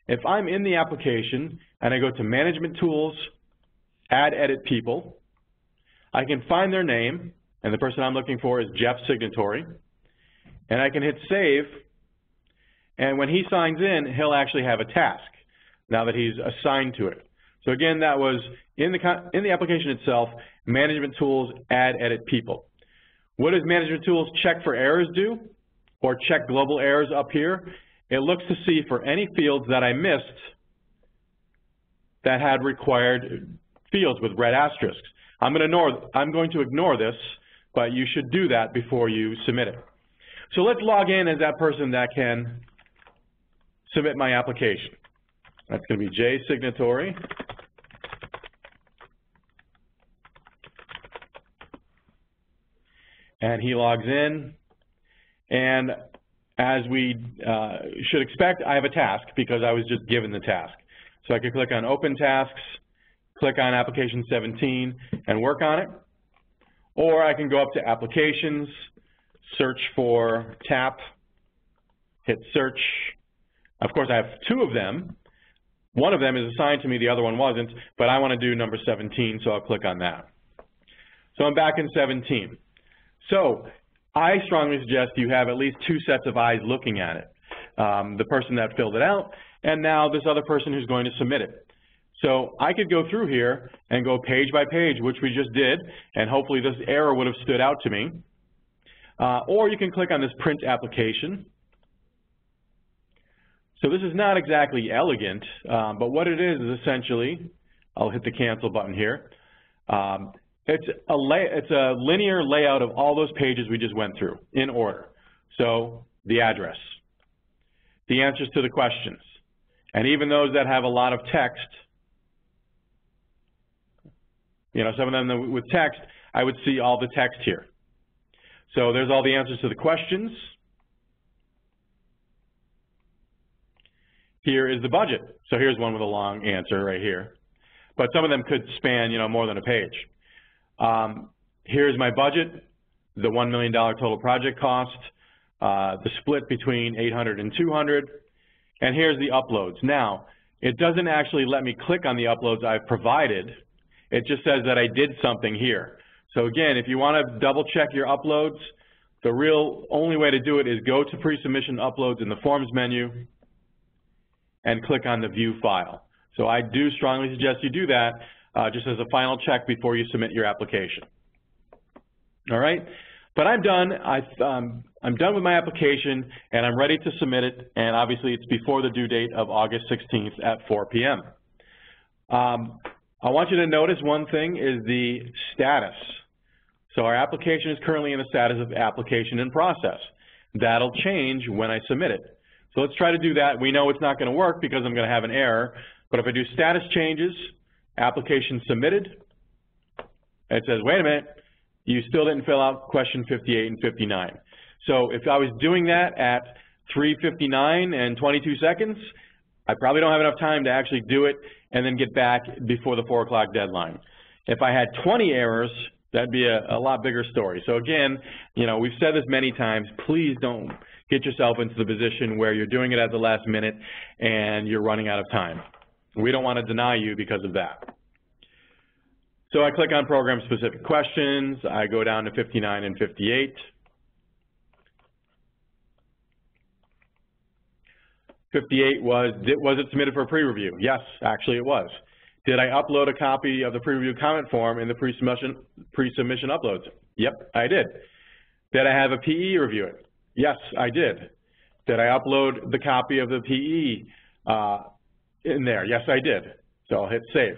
S4: If I'm in the application and I go to Management Tools, Add Edit People, I can find their name, and the person I'm looking for is Jeff Signatory, and I can hit Save, and when he signs in, he'll actually have a task now that he's assigned to it. So again, that was in the application itself, Management Tools, Add Edit People. What does Management Tools Check for Errors do? Or check global errors up here? It looks to see for any fields that I missed that had required fields with red asterisks. I'm going to ignore this, but you should do that before you submit it. So let's log in as that person that can submit my application. That's going to be J Signatory. And he logs in. And as we should expect, I have a task because I was just given the task. So I could click on Open Tasks, click on Application 17, and work on it. Or I can go up to Applications, search for TAP, hit Search. Of course, I have 2 of them. One of them is assigned to me, the other one wasn't, but I want to do number 17, so I'll click on that. So I'm back in 17. So I strongly suggest you have at least 2 sets of eyes looking at it. The person that filled it out, and now this other person who's going to submit it. So I could go through here and go page by page, which we just did, and hopefully this error would have stood out to me. Or you can click on this Print Application. So this is not exactly elegant, but what it is essentially, I'll hit the Cancel button here. It's a linear layout of all those pages we just went through in order. So the address, the answers to the questions, and even those that have a lot of text, you know, some of them with text, I would see all the text here. So there's all the answers to the questions. Here is the budget. So here's one with a long answer right here. But some of them could span, you know, more than a page. Here's my budget, the $1 million total project cost, the split between 800 and 200, and here's the uploads. Now, it doesn't actually let me click on the uploads I've provided. It just says that I did something here. So again, if you want to double check your uploads, the real only way to do it is go to pre-submission uploads in the Forms menu and click on the View File. So I do strongly suggest you do that just as a final check before you submit your application. All right? But I'm done. I'm done with my application, and I'm ready to submit it, and obviously it's before the due date of August 16th at 4 p.m. I want you to notice one thing is the status. So our application is currently in the status of application in process. That'll change when I submit it. So let's try to do that. We know it's not going to work because I'm going to have an error, but if I do status changes, application submitted, it says, wait a minute, you still didn't fill out question 58 and 59. So if I was doing that at 3:59 and 22 seconds, I probably don't have enough time to actually do it and then get back before the 4 o'clock deadline. If I had 20 errors, that'd be a lot bigger story. So again, you know, we've said this many times, please don't get yourself into the position where you're doing it at the last minute and you're running out of time. We don't want to deny you because of that. So I click on program-specific questions. I go down to 59 and 58. 58 was it submitted for pre-review? Yes, actually it was. Did I upload a copy of the pre-review comment form in the pre-submission uploads? Yep, I did. Did I have a PE review it? Yes, I did. Did I upload the copy of the PE in there? Yes, I did. So I'll hit save.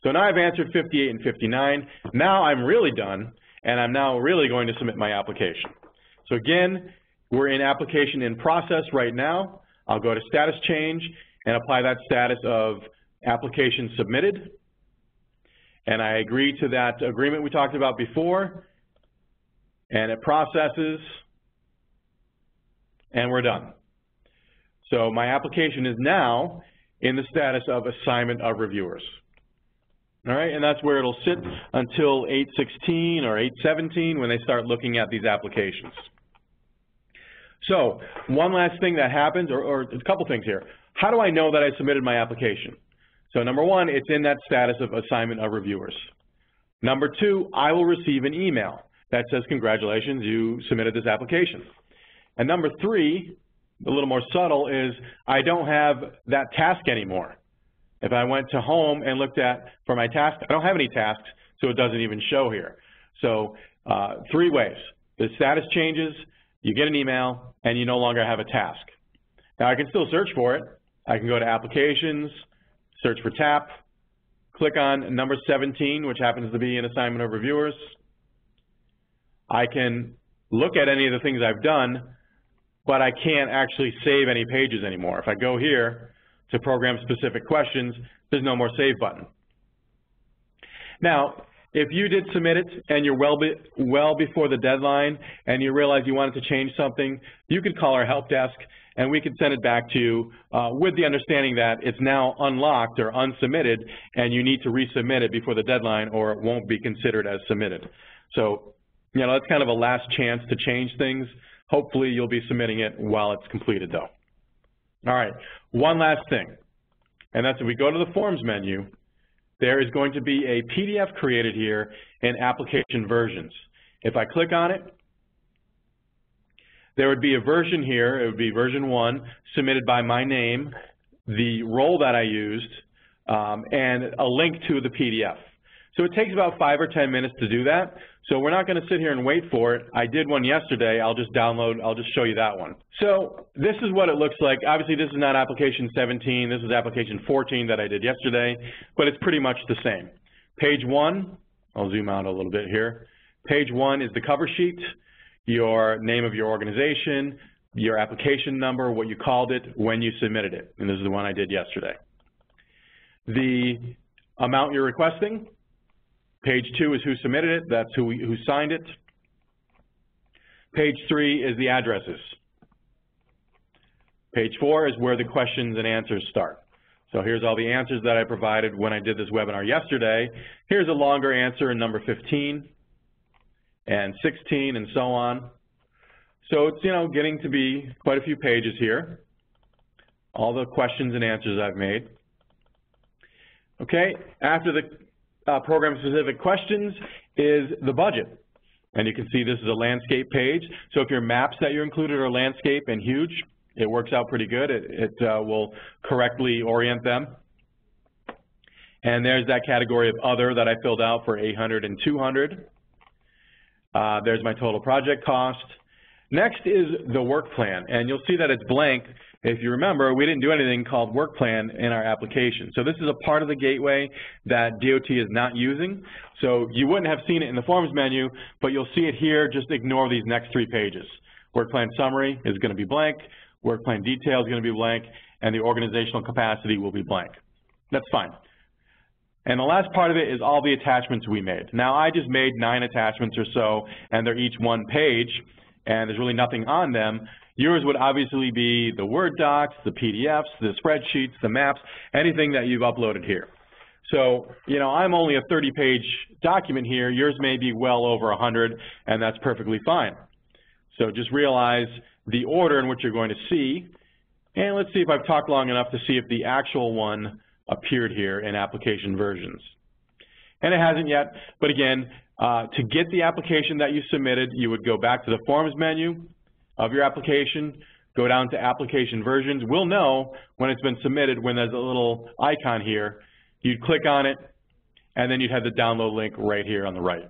S4: So now I've answered 58 and 59. Now I'm really done, and I'm now really going to submit my application. So again, we're in application in process right now. I'll go to status change and apply that status of application submitted. And I agree to that agreement we talked about before. And it processes. And we're done. So my application is now in the status of assignment of reviewers. All right, and that's where it'll sit until 8/16 or 8/17 when they start looking at these applications. So one last thing that happens, or a couple things here. How do I know that I submitted my application? So number one, it's in that status of assignment of reviewers. Number two, I will receive an email that says, congratulations, you submitted this application. And number three, a little more subtle, is I don't have that task anymore. If I went to home and looked at for my task, I don't have any tasks, so it doesn't even show here. So 3 ways. The status changes, you get an email, and you no longer have a task. Now I can still search for it. I can go to applications, search for TAP, click on number 17, which happens to be an assignment of reviewers. I can look at any of the things I've done, but I can't actually save any pages anymore. If I go here to program-specific questions, there's no more save button. Now, if you did submit it and you're well before the deadline and you realize you wanted to change something, you could call our help desk and we could send it back to you with the understanding that it's now unlocked or unsubmitted and you need to resubmit it before the deadline or it won't be considered as submitted. So, you know, that's kind of a last chance to change things. Hopefully you'll be submitting it while it's completed though. All right, one last thing, and that's if we go to the Forms menu, there is going to be a PDF created here in application versions. If I click on it, there would be a version here, it would be version 1, submitted by my name, the role that I used, and a link to the PDF. So it takes about 5 or 10 minutes to do that. So we're not going to sit here and wait for it. I did one yesterday. I'll just show you that one. So this is what it looks like. Obviously, this is not application 17. This is application 14 that I did yesterday, but it's pretty much the same. Page 1, I'll zoom out a little bit here. Page 1 is the cover sheet, your name of your organization, your application number, what you called it, when you submitted it. And this is the one I did yesterday. The amount you're requesting. Page 2 is who submitted it, that's who signed it. Page 3 is the addresses. Page 4 is where the questions and answers start. So here's all the answers that I provided when I did this webinar yesterday. Here's a longer answer in number 15 and 16 and so on. So it's, you know, getting to be quite a few pages here. All the questions and answers I've made. Okay, after the program-specific questions is the budget. And you can see this is a landscape page. So if your maps that you included are landscape and huge, it works out pretty good. It will correctly orient them. And there's that category of other that I filled out for 800 and 200. There's my total project cost. Next is the work plan, and you'll see that it's blank. If you remember, we didn't do anything called work plan in our application. So this is a part of the gateway that DOT is not using. So you wouldn't have seen it in the forms menu, but you'll see it here. Just ignore these next 3 pages. Work plan summary is going to be blank, work plan detail is going to be blank, and the organizational capacity will be blank. That's fine. And the last part of it is all the attachments we made. Now, I just made 9 attachments or so, and they're each 1 page, and there's really nothing on them. Yours would obviously be the Word docs, the PDFs, the spreadsheets, the maps, anything that you've uploaded here. So, you know, I'm only a 30-page document here. Yours may be well over 100, and that's perfectly fine. So just realize the order in which you're going to see, and let's see if I've talked long enough to see if the actual one appeared here in application versions. And it hasn't yet, but again, to get the application that you submitted, you would go back to the Forms menu of your application, go down to Application Versions. We'll know when it's been submitted when there's a little icon here. You'd click on it, and then you'd have the download link right here on the right.